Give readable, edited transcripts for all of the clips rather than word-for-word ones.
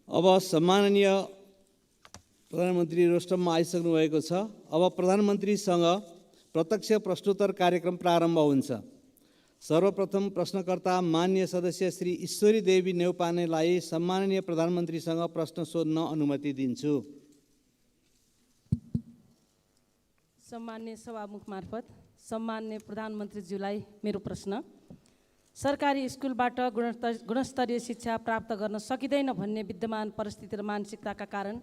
अब सम्माननीय प्रधानमन्त्री रोस्टममा आइसक्नु भएको छ। अब प्रधानमन्त्रीसँग प्रत्यक्ष प्रश्नोत्तर कार्यक्रम प्रारम्भ हुन्छ। सर्वप्रथम प्रश्नकर्ता मान्य सदस्य श्री ईश्वरी देवी नेउपानेलाई सम्माननीय प्रधानमन्त्रीसँग प्रश्न सोध्न अनुमति दिन्छु। सम्मान्य सभामुख मार्फत सम्मान्य प्रधानमन्त्रीज्यूलाई मेरो प्रश्न, सरकारी स्कुलबाट गुणस्तरीय शिक्षा प्राप्त गर्न सकिँदैन भन्ने विद्यमान परिस्थिति र मानसिकताका कारण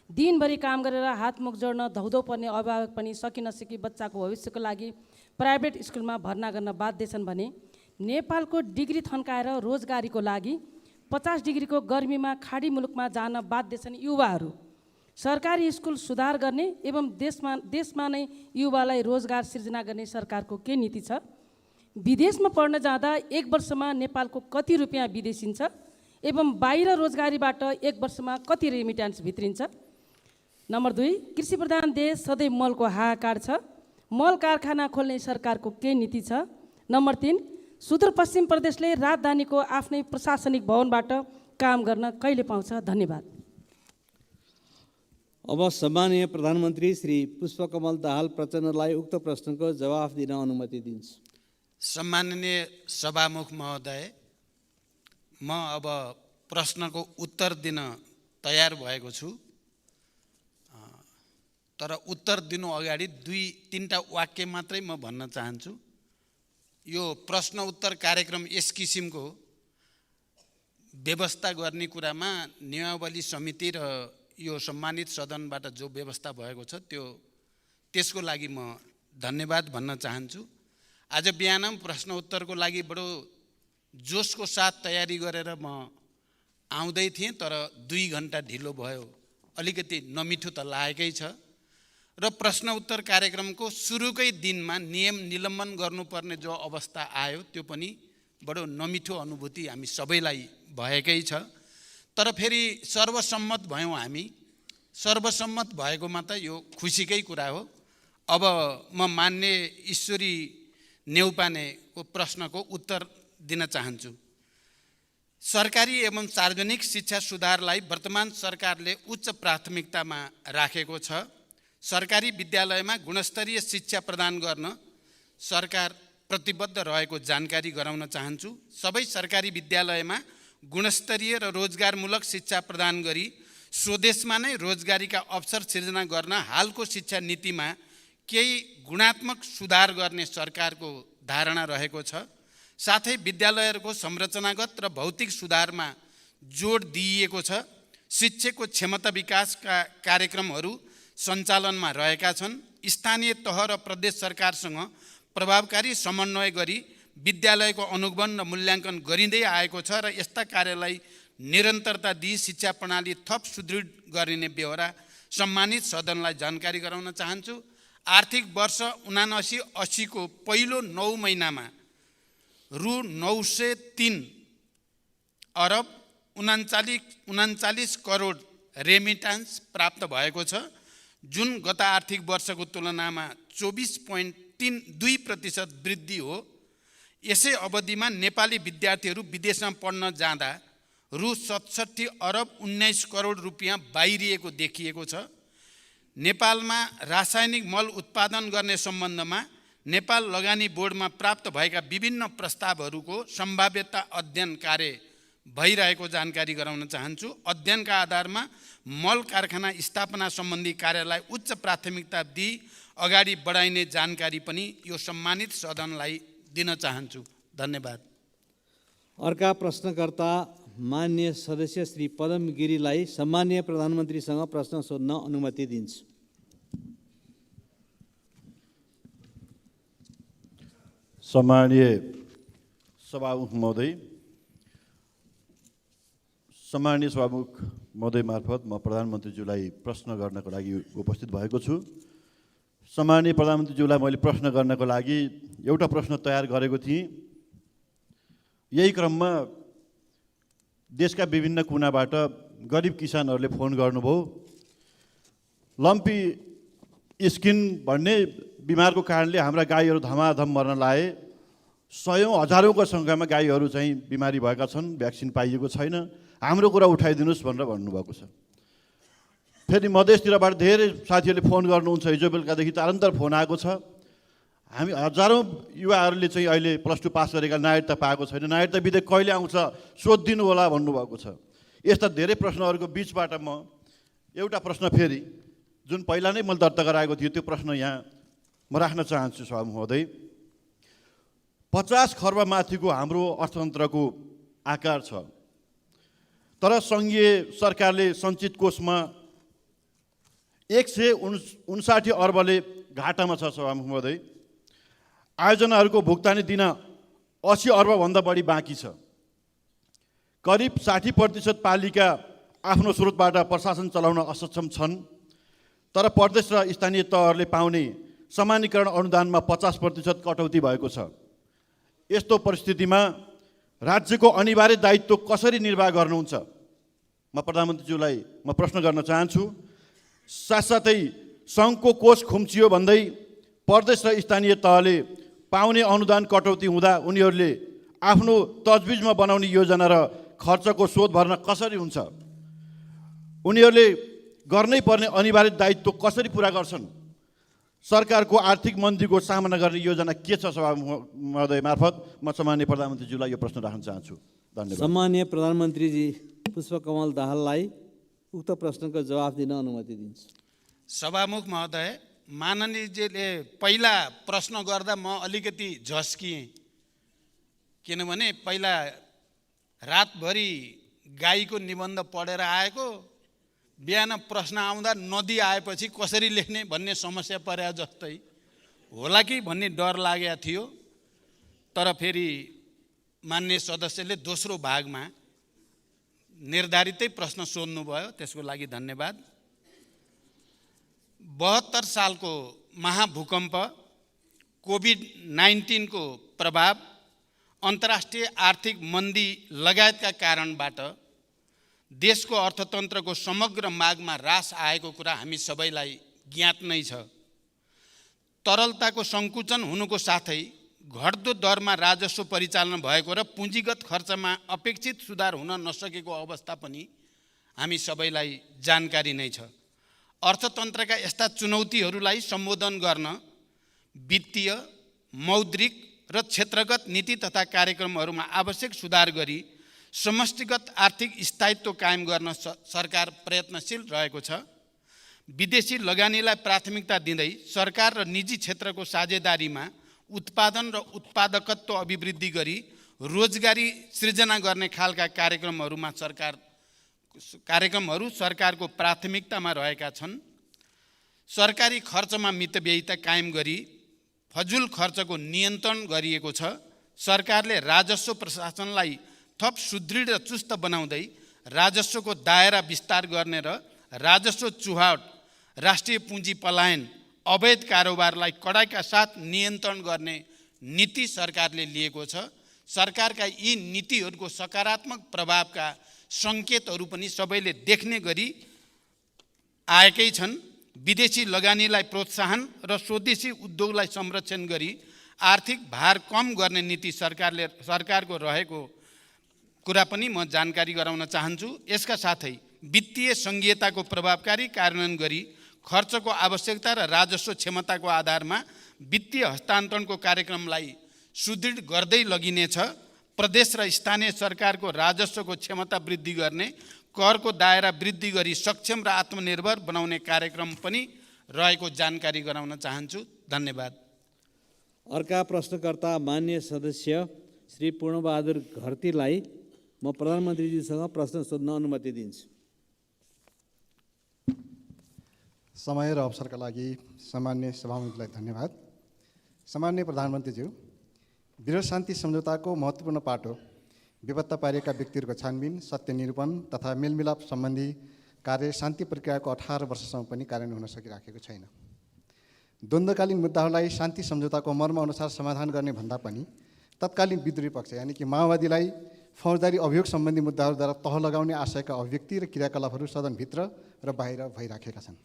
दिनभरि काम गरेर हातमुख जोड्न धौधौ पर्ने अभिभावक पनि सकि नसकी बच्चाको भविष्यको लागि प्राइभेट स्कुलमा भर्ना गर्न बाध्य छन् भने नेपालको डिग्री थन्काएर रोजगारीको लागि 50 डिग्रीको गर्मीमा खाडी मुलुकमा जान बाध्य छन् युवाहरू। सरकारी स्कुल सुधार गर्ने एवं देशमा नै युवालाई रोजगार सिर्जना गर्ने सरकारको के नीति छ? विदेशमा पढ्न जाँदा 1 वर्षमा नेपालको कति रुपियाँ विदेशिन्छ एवं बाहिर रोजगारीबाट 1 वर्षमा कति रेमिट्यान्स भित्रिन्छ? नम्बर 2, कृषि प्रधान देश सधैँ मलको हाहाकार छ, मल कारखाना खोल्ने सरकारको के नीति छ? नम्बर 3, सुदूरपश्चिम प्रदेशले राजधानीको आफ्नै प्रशासनिक भवनबाट काम गर्न कहिले पाउँछ? धन्यवाद। अब सम्माननीय प्रधानमन्त्री श्री पुष्पकमल दाहाल प्रचण्डलाई उक्त प्रश्नको जवाफ दिन अनुमति दिन्छु। सम्माननीय सभामुख महोदय, म अब प्रश्नको उत्तर दिन तयार भएको छु, तर उत्तर दिनु अगाडि 2-3टा वाक्य मात्रै म भन्न चाहन्छु। यो प्रश्न उत्तर कार्यक्रम यस किसिमको व्यवस्था गर्ने कुरामा नियमावली समिति र यो सम्मानित सदनबाट जो व्यवस्था भएको छ त्यसको लागि म धन्यवाद भन्न चाहन्छु। आज बिहान प्रश्न उत्तरको लागि बडो जोसको साथ तयारी गरेर म आउँदै थिएँ, तर 2 घण्टा ढिलो भयो। अलिकति नमिठो त लागेकै छ र प्रश्न उत्तर कार्यक्रमको सुरुकै दिनमा नियम निलम्बन गर्नुपर्ने जो अवस्था आयो त्यो पनि बडो नमिठो अनुभूति हामी सबैलाई भएकै छ। तर फेरि सर्वसम्मत भयौँ हामी। सर्वसम्मत भएकोमा त यो खुसीकै कुरा हो। अब म मान्य ईश्वरी नेउपानेको प्रश्नको उत्तर दिन चाहन्छु। सरकारी एवं सार्वजनिक शिक्षा सुधारलाई वर्तमान सरकारले उच्च प्राथमिकतामा राखेको छ। सरकारी विद्यालयमा गुणस्तरीय शिक्षा प्रदान गर्न सरकार प्रतिबद्ध रहेको जानकारी गराउन चाहन्छु। सबै सरकारी विद्यालयमा गुणस्तरीय र रोजगारमूलक शिक्षा प्रदान गरी स्वदेशमा नै रोजगारीका अवसर सिर्जना गर्न हालको शिक्षा नीतिमा केही गुणात्मक सुधार गर्ने सरकारको धारणा रहेको छ। साथै विद्यालयहरूको संरचनागत र भौतिक सुधारमा जोड दिइएको छ। शिक्षकको क्षमता विकासका कार्यक्रमहरू सञ्चालनमा रहेका छन्। स्थानीय तह र प्रदेश सरकारसँग प्रभावकारी समन्वय गरी विद्यालयको अनुगमन र मूल्याङ्कन गरिँदै आएको छ र यस्ता कार्यलाई निरन्तरता दिई शिक्षा प्रणाली थप सुदृढ गरिने बेहोरा सम्मानित सदनलाई जानकारी गराउन चाहन्छु। आर्थिक वर्ष 79-80 को पहिलो 9 महिनामा रु 903 अरब 39 करोड रेमिट्यान्स प्राप्त भएको छ, जुन गत आर्थिक वर्षको तुलनामा 24.2% वृद्धि हो। यसै अवधिमा नेपाली विद्यार्थीहरू विदेशमा पढ्न जाँदा रु 67 अरब 19 करोड रुपियाँ बाहिरिएको देखिएको छ। नेपालमा रासायनिक मल उत्पादन गर्ने सम्बन्धमा नेपाल लगानी बोर्डमा प्राप्त भएका विभिन्न प्रस्तावहरूको सम्भाव्यता अध्ययन कार्य भइरहेको जानकारी गराउन चाहन्छु। अध्ययनका आधारमा मल कारखाना स्थापना सम्बन्धी कार्यलाई उच्च प्राथमिकता दिई अगाडि बढाइने जानकारी पनि यो सम्मानित सदनलाई दिन चाहन्छु। धन्यवाद। अर्का प्रश्नकर्ता मान्य सदस्य श्री पदम गिरीलाई सम्मान्य प्रधानमन्त्रीसँग प्रश्न सोध्न अनुमति दिन्छु। सम्माननीय सभामुख महोदय, सम्माननीय सभामुख महोदय मार्फत म प्रधानमन्त्रीज्यूलाई प्रश्न गर्नको लागि उपस्थित भएको छु। सम्माननीय प्रधानमन्त्रीज्यूलाई मैले प्रश्न गर्नको लागि एउटा प्रश्न तयार गरेको थिएँ। यही क्रममा देशका विभिन्न कुनाबाट गरिब किसानहरूले फोन गर्नुभयो। लम्पी स्किन भन्ने बिमारको कारणले हाम्रा गाईहरू धमाधम मर्न लागे सयौँ हजारौँको सङ्ख्यामा गाईहरू चाहिँ बिमारी भएका छन्, भ्याक्सिन पाइएको छैन, हाम्रो कुरा उठाइदिनुहोस् भनेर भन्नुभएको छ। फेरि मधेसतिरबाट धेरै साथीहरूले फोन गर्नुहुन्छ, हिजो बेलुकादेखि तारन्तर फोन आएको छ। हामी हजारौँ युवाहरूले चाहिँ अहिले +2 पास गरेका नागरिकता पाएको छैन, नागरिकता विधेयक कहिले आउँछ सोधिदिनु होला भन्नुभएको छ। यस्ता धेरै प्रश्नहरूको बिचबाट म एउटा प्रश्न फेरि जुन पहिला नै मैले दर्ता गराएको थियो त्यो प्रश्न यहाँ म राख्न चाहन्छु सभामुख महोदय। 50 खर्ब माथिको हाम्रो अर्थतन्त्रको आकार छ, तर सङ्घीय सरकारले सञ्चित कोषमा 159 अर्बले घाटामा छ सभामुख महोदय। आयोजनाहरूको भुक्तानी दिन 80 अर्बभन्दा बढी बाँकी छ। करिब 60% पालिका आफ्नो स्रोतबाट प्रशासन चलाउन असक्षम छन्, तर प्रदेश र स्थानीय तहहरूले पाउने समानीकरण अनुदानमा 50% कटौती भएको छ। यस्तो परिस्थितिमा राज्यको अनिवार्य दायित्व कसरी निर्वाह गर्नुहुन्छ? म प्रधानमन्त्रीज्यूलाई म प्रश्न गर्न चाहन्छु। साथसाथै सङ्घको कोष खुम्चियो भन्दै प्रदेश र स्थानीय तहले पाउने अनुदान कटौती हुँदा उनीहरूले आफ्नो तजबिजमा बनाउने योजना र खर्चको स्रोत भर्न कसरी हुन्छ? उनीहरूले गर्नै पर्ने अनिवार्य दायित्व कसरी पुरा गर्छन्? सरकारको आर्थिक मन्दीको सामना गर्ने योजना के छ? सभामुख महोदय मार्फत म सम्माननीय प्रधानमन्त्रीज्यूलाई यो प्रश्न राख्न चाहन्छु। धन्यवाद। सम्माननीय प्रधानमन्त्रीजी पुष्पकमल दाहाललाई उक्त प्रश्नको जवाफ दिन अनुमति दिन्छु। सभामुख महोदय, माननीयजीले पहिला प्रश्न गर्दा म अलिकति झस्किएँ, किनभने पहिला रातभरि गाईको निबन्ध पढेर आएको, बिहान प्रश्न आउँदा नदी आएपछि कसरी लेख्ने भन्ने समस्या परे जस्तै होला कि भन्ने डर लागेको थियो। तर फेरि माननीय सदस्यले दोस्रो भागमा निर्धारितै प्रश्न सोध्नुभयो, त्यसको लागि धन्यवाद। 72 सालको महाभूकम्प, कोभिड-19 को प्रभाव, अन्तर्राष्ट्रिय आर्थिक मन्दी लगायतका कारणबाट देशको अर्थतन्त्रको समग्र मागमा ह्रास आएको कुरा हामी सबैलाई ज्ञात नै छ। तरलताको सङ्कुचन हुनुको साथै घट्दो दरमा राजस्व परिचालन भएको र पुँजीगत खर्चमा अपेक्षित सुधार हुन नसकेको अवस्था पनि हामी सबैलाई जानकारी नै छ। अर्थतन्त्रका यस्ता चुनौतीहरूलाई सम्बोधन गर्न वित्तीय, मौद्रिक र क्षेत्रगत नीति तथा कार्यक्रमहरूमा आवश्यक सुधार गरी समष्टिगत आर्थिक स्थायित्व कायम गर्न सरकार प्रयत्नशील रहेको छ। विदेशी लगानीलाई प्राथमिकता दिँदै सरकार र निजी क्षेत्रको साझेदारीमा उत्पादन र उत्पादकत्व अभिवृद्धि गरी रोजगारी सृजना गर्ने खालका कार्यक्रमहरू सरकारको प्राथमिकतामा रहेका छन्। सरकारी खर्चमा मितव्ययिता कायम गरी फजुल खर्चको नियन्त्रण गरिएको छ। सरकारले राजस्व प्रशासनलाई थप सुदृढ र चुस्त बनाउँदै राजस्वको दायरा विस्तार गर्ने र राजस्व चुहावट, राष्ट्रिय पुँजी पलायन, अवैध कारोबारलाई कडाइका साथ नियन्त्रण गर्ने नीति सरकारले लिएको छ। सरकारका यी नीतिहरूको सकारात्मक प्रभावका सङ्केतहरू पनि सबैले देख्ने गरी आएकै छन्। विदेशी लगानीलाई प्रोत्साहन र स्वदेशी उद्योगलाई संरक्षण गरी आर्थिक भार कम गर्ने नीति सरकारको रहेको कुरा पनि म जानकारी गराउन चाहन्छु। यसका साथै वित्तीय सङ्घीयताको प्रभावकारी कार्यान्वयन गरी खर्चको आवश्यकता र राजस्व क्षमताको आधारमा वित्तीय हस्तान्तरणको कार्यक्रमलाई सुदृढ गर्दै लगिनेछ। प्रदेश र स्थानीय सरकारको राजस्वको क्षमता वृद्धि गर्ने, करको दायरा वृद्धि गरी सक्षम र आत्मनिर्भर बनाउने कार्यक्रम पनि रहेको जानकारी गराउन चाहन्छु। धन्यवाद। अर्का प्रश्नकर्ता माननीय सदस्य श्री पूर्णबहादुर घरतीलाई म प्रधानमन्त्रीजीसँग प्रश्न सोध्न अनुमति दिन्छु। समय र अवसरका लागि सम्माननीय सभामुखलाई धन्यवाद। सम्माननीय प्रधानमन्त्रीज्यू, वृहत शान्ति सम्झौताको महत्त्वपूर्ण पाटो बेपत्ता पारिएका व्यक्तिहरूको छानबिन, सत्य निरूपण तथा मेलमिलाप सम्बन्धी कार्य शान्ति प्रक्रियाको 18 वर्षसम्म पनि कार्यान्वयन हुन सकिराखेको छैन। द्वन्द्वकालीन मुद्दाहरूलाई शान्ति सम्झौताको मर्मअनुसार समाधान गर्ने भन्दा पनि तत्कालीन विद्रोही पक्ष यानि कि माओवादीलाई फौजदारी अभियोग सम्बन्धी मुद्दाहरूद्वारा तह लगाउने आशयका अभिव्यक्ति र क्रियाकलापहरू सदनभित्र र बाहिर भइराखेका छन्।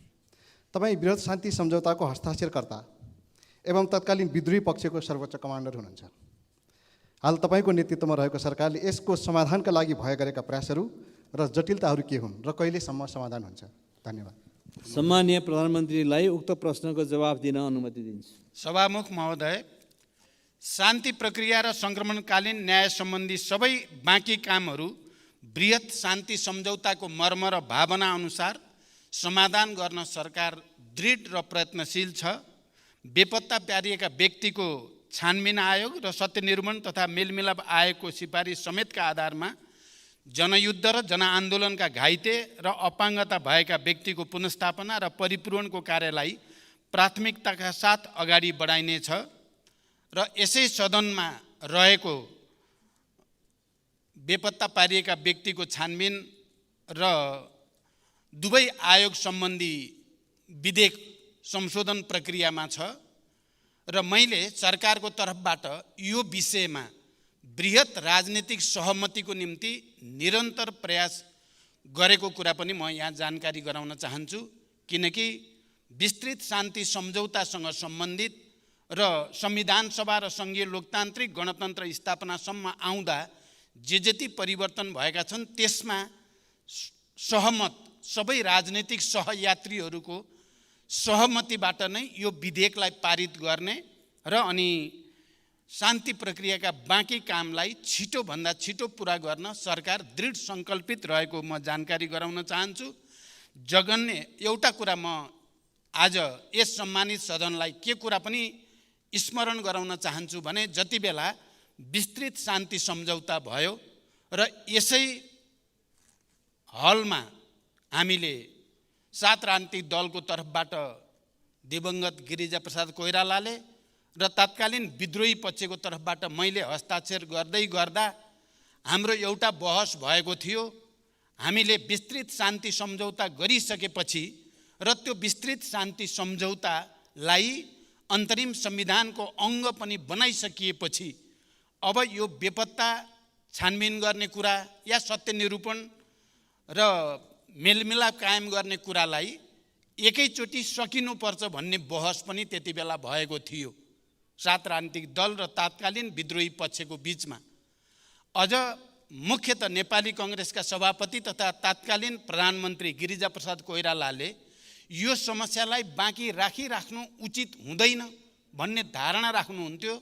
तपाईँ वृहत शान्ति सम्झौताको हस्ताक्षरकर्ता एवं तत्कालीन विद्रोही पक्षको सर्वोच्च कमान्डर हुनुहुन्छ। हाल तपाईँको नेतृत्वमा रहेको सरकारले यसको समाधानका लागि भए गरेका प्रयासहरू र जटिलताहरू के हुन् र कहिलेसम्म समाधान हुन्छ? धन्यवाद। सम्माननीय प्रधानमन्त्रीलाई उक्त प्रश्नको जवाफ दिन अनुमति दिन्छु। सभामुख महोदय, शान्ति प्रक्रिया र सङ्क्रमणकालीन न्याय सम्बन्धी सबै बाँकी कामहरू बृहत शान्ति सम्झौताको मर्म र भावना अनुसार समाधान गर्न सरकार दृढ र प्रयत्नशील छ। बेपत्ता पारिएका व्यक्तिको छानबिन आयोग र सत्यनिर्माण तथा मेलमिलाप आयोगको सिफारिस समेतका आधारमा जनयुद्ध र जनआन्दोलनका घाइते र अपाङ्गता भएका व्यक्तिको पुनर्स्थापना र परिपूरणको कार्यलाई प्राथमिकताका साथ अगाडि बढाइनेछ र यसै सदनमा रहेको बेपत्ता पारिएका व्यक्तिको छानबिन र दुवै आयोग सम्बन्धी विधेयक संशोधन प्रक्रियामा छ र मैले सरकारको तर्फबाट यो विषयमा बृहत राजनीतिक सहमतिको निम्ति निरन्तर प्रयास गरेको कुरा पनि म यहाँ जानकारी गराउन चाहन्छु, किनकि विस्तृत शान्ति सम्झौतासँग सम्बन्धित र संविधान सभा र सङ्घीय लोकतान्त्रिक गणतन्त्र स्थापनासम्म आउँदा जे जति परिवर्तन भएका छन् त्यसमा सहमत सबै राजनीतिक सहयात्रीहरूको सहमतिबाट नै यो विधेयकलाई पारित गर्ने र अनि शान्ति प्रक्रियाका बाँकी कामलाई छिटोभन्दा छिटो पुरा गर्न सरकार दृढ सङ्कल्पित रहेको म जानकारी गराउन चाहन्छु। जगन्य एउटा कुरा म आज यस सम्मानित सदनलाई के कुरा पनि स्मरण गराउन चाहन्छु भने जति बेला विस्तृत शान्ति सम्झौता भयो र यसै हलमा हामीले 7 राजनीतिक दलको तर्फबाट दिवंगत गिरिजाप्रसाद कोइरालाले र तत्कालीन विद्रोही पक्षको तर्फबाट मैले हस्ताक्षर गर्दै गर्दा हाम्रो एउटा बहस भएको थियो। हामीले विस्तृत शान्ति सम्झौता गरिसकेपछि र त्यो विस्तृत शान्ति सम्झौतालाई अन्तरिम संविधानको अङ्ग पनि बनाइसकिएपछि अब यो बेपत्ता छानबिन गर्ने कुरा या सत्य निरूपण र मेलमिलाप कायम गर्ने कुरालाई एकैचोटि सकिनुपर्छ भन्ने बहस पनि त्यति बेला भएको थियो 7 राजनीतिक दल र तत्कालीन विद्रोही पक्षको बीचमा। अझ मुख्यतः नेपाली कांग्रेसका सभापति तथा तत्कालीन प्रधानमन्त्री गिरिजाप्रसाद कोइरालाले यो समस्यालाई बाँकी राखिराख्नु उचित हुँदैन भन्ने धारणा राख्नुहुन्थ्यो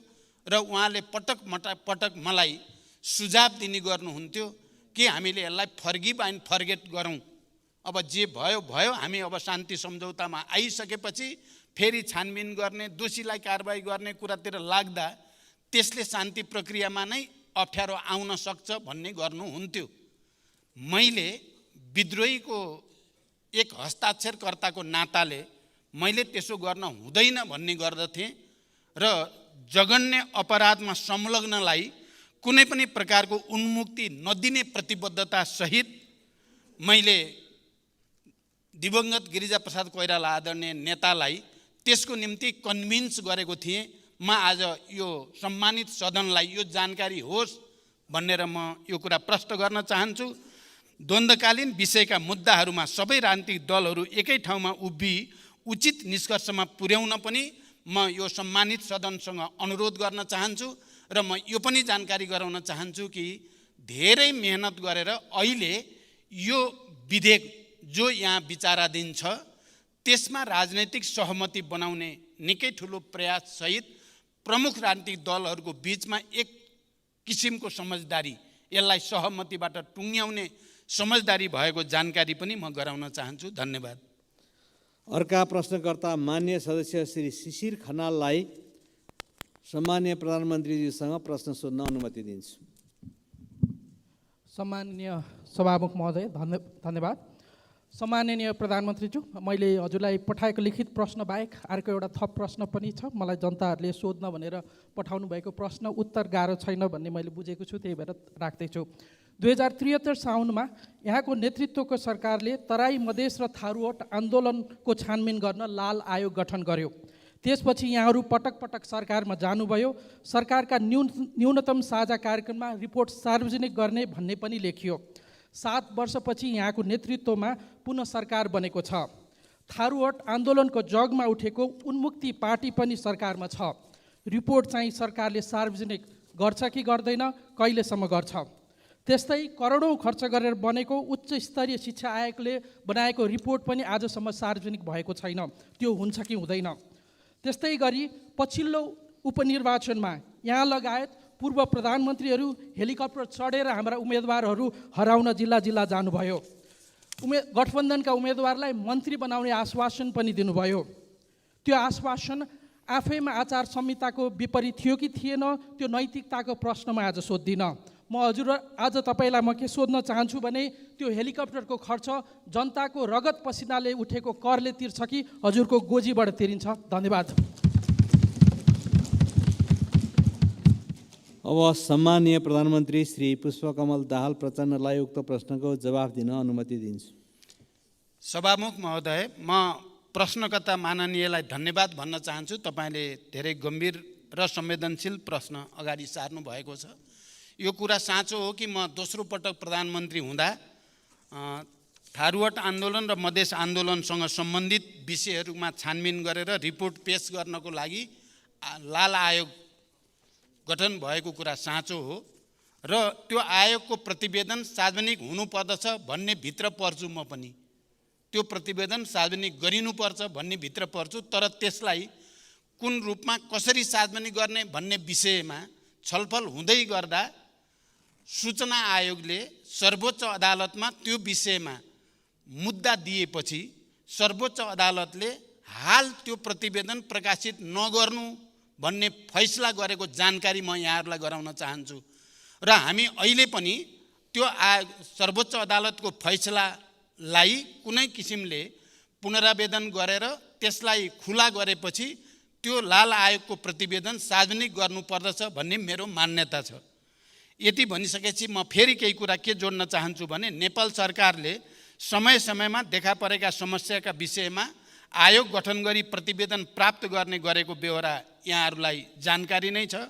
र उहाँले पटक मलाई सुझाव दिने गर्नुहुन्थ्यो कि हामीले यसलाई फर्गिभ एन्ड फर्गेट गरौँ। अब जे भयो भयो, हामी अब शान्ति सम्झौतामा आइसकेपछि फेरि छानबिन गर्ने, दोषीलाई कारबाही गर्ने कुरातिर लाग्दा त्यसले शान्ति प्रक्रियामा नै अप्ठ्यारो आउन सक्छ भन्ने गर्नुहुन्थ्यो। मैले विद्रोहीको एक हस्ताक्षरकर्ताको नाताले मैले त्यसो गर्न हुँदैन भन्ने गर्दथेँ र जघन्य अपराधमा संलग्नलाई कुनै पनि प्रकारको उन्मुक्ति नदिने प्रतिबद्धता सहित मैले दिवंगत गिरिजाप्रसाद कोइराला आदरणीय नेतालाई त्यसको निम्ति कन्भिन्स गरेको थिएँ। म आज यो सम्मानित सदनलाई यो जानकारी होस् भनेर म यो कुरा प्रश्न गर्न चाहन्छु। द्वन्द्वकालीन विषयका मुद्दाहरूमा सबै राजनीतिक दलहरू एकै ठाउँमा उभिई उचित निष्कर्षमा पुर्याउन पनि म यो सम्मानित सदनसँग अनुरोध गर्न चाहन्छु र म यो पनि जानकारी गराउन चाहन्छु कि धेरै मेहनत गरेर अहिले यो विधेयक जो यहाँ विचाराधीन छ त्यसमा राजनैतिक सहमति बनाउने निकै ठुलो प्रयास सहित प्रमुख राजनीतिक दलहरूको बीचमा एक किसिमको समझदारी, यसलाई सहमतिबाट टुङ्ग्याउने समझदारी भएको जानकारी पनि म गराउन चाहन्छु। धन्यवाद। अर्का प्रश्नकर्ता मान्य सदस्य श्री शिशिर खनाललाई सम्मान्य प्रधानमन्त्रीजीसँग प्रश्न सोध्न अनुमति दिन्छु। सम्माननीय सभामुख महोदय, धन्यवाद। सम्माननीय प्रधानमन्त्रीज्यू, मैले हजुरलाई पठाएको लिखित प्रश्न बाहेक अर्को एउटा थप प्रश्न पनि छ। मलाई जनताहरूले सोध्न भनेर पठाउनु भएको प्रश्न उत्तर गाह्रो छैन भन्ने मैले बुझेको छु, त्यही भएर राख्दैछु। 2073 साउनमा यहाँको नेतृत्वको सरकारले तराई मधेस र थारूवट आन्दोलनको छानबिन गर्न लाल आयोग गठन गर्यो। त्यसपछि यहाँहरू पटक पटक सरकारमा जानुभयो। सरकारका न्यूनतम साझा कार्यक्रममा रिपोर्ट सार्वजनिक गर्ने भन्ने पनि लेखियो। 7 वर्षपछि यहाँको नेतृत्वमा पुनः सरकार बनेको छ। थारूवट आन्दोलनको जगमा उठेको उन्मुक्ति पार्टी पनि सरकारमा छ। रिपोर्ट चाहिँ सरकारले सार्वजनिक गर्छ कि गर्दैन, कहिलेसम्म गर्छ? त्यस्तै करोडौँ खर्च गरेर बनेको उच्च स्तरीय शिक्षा आयोगले बनाएको रिपोर्ट पनि आजसम्म सार्वजनिक भएको छैन। त्यो हुन्छ कि हुँदैन? त्यस्तै गरी पछिल्लो उपनिर्वाचनमा यहाँ लगायत पूर्व प्रधानमन्त्रीहरू हेलिकप्टर चढेर हाम्रा उम्मेदवारहरू हराउन जिल्ला जिल्ला जानुभयो। गठबन्धनका उम्मेदवारलाई मन्त्री बनाउने आश्वासन पनि दिनुभयो। त्यो आश्वासन आफैमा आचार संहिताको विपरीत थियो कि थिएन, त्यो नैतिकताको प्रश्न म आज सोध्दिनँ। म हजुर आज तपाईँलाई म के सोध्न चाहन्छु भने त्यो हेलिकप्टरको खर्च जनताको रगत पसिनाले उठेको करले तिर्छ कि हजुरको गोजीबाट तिरिन्छ? धन्यवाद। अब सम्माननीय प्रधानमन्त्री श्री पुष्पकमल दाहाल प्रचण्डलाई उक्त प्रश्नको जवाफ दिन अनुमति दिन्छु। सभामुख महोदय, म प्रश्नकर्ता माननीयलाई धन्यवाद भन्न चाहन्छु। तपाईँले धेरै गम्भीर र संवेदनशील प्रश्न अगाडि सार्नु भएको छ। यो कुरा साँचो हो कि म दोस्रो पटक प्रधानमन्त्री हुँदा थारुवट आन्दोलन र मधेस आन्दोलनसँग सम्बन्धित विषयहरूमा छानबिन गरेर रिपोर्ट पेश गर्नको लागि लाल आयोग गठन भएको कुरा साँचो हो र त्यो आयोगको प्रतिवेदन सार्वजनिक हुनुपर्दछ भन्ने भित्र पर्छु। म पनि त्यो प्रतिवेदन सार्वजनिक गरिनुपर्छ भन्ने भित्र पर्छु। तर त्यसलाई कुन रूपमा कसरी सार्वजनिक गर्ने भन्ने विषयमा छलफल हुँदै गर्दा सूचना आयोगले सर्वोच्च अदालतमा त्यो विषयमा मुद्दा दिएपछि सर्वोच्च अदालतले हाल त्यो प्रतिवेदन प्रकाशित नगर्नु भन्ने फैसला गरेको जानकारी म यहाँहरूलाई गराउन चाहन्छु। र हामी अहिले पनि त्यो सर्वोच्च अदालतको फैसलालाई कुनै किसिमले पुनरावेदन गरेर त्यसलाई खुला गरेपछि त्यो लाल आयोगको प्रतिवेदन सार्वजनिक गर्नुपर्दछ भन्ने मेरो मान्यता छ। यति भनिसकेपछि म फेरि केही कुरा के जोड्न चाहन्छु भने नेपाल सरकारले समय समयमा देखा परेका समस्याका विषयमा आयोग गठन गरी प्रतिवेदन प्राप्त गर्ने गरेको बेहोरा यहाँहरूलाई जानकारी नै छ।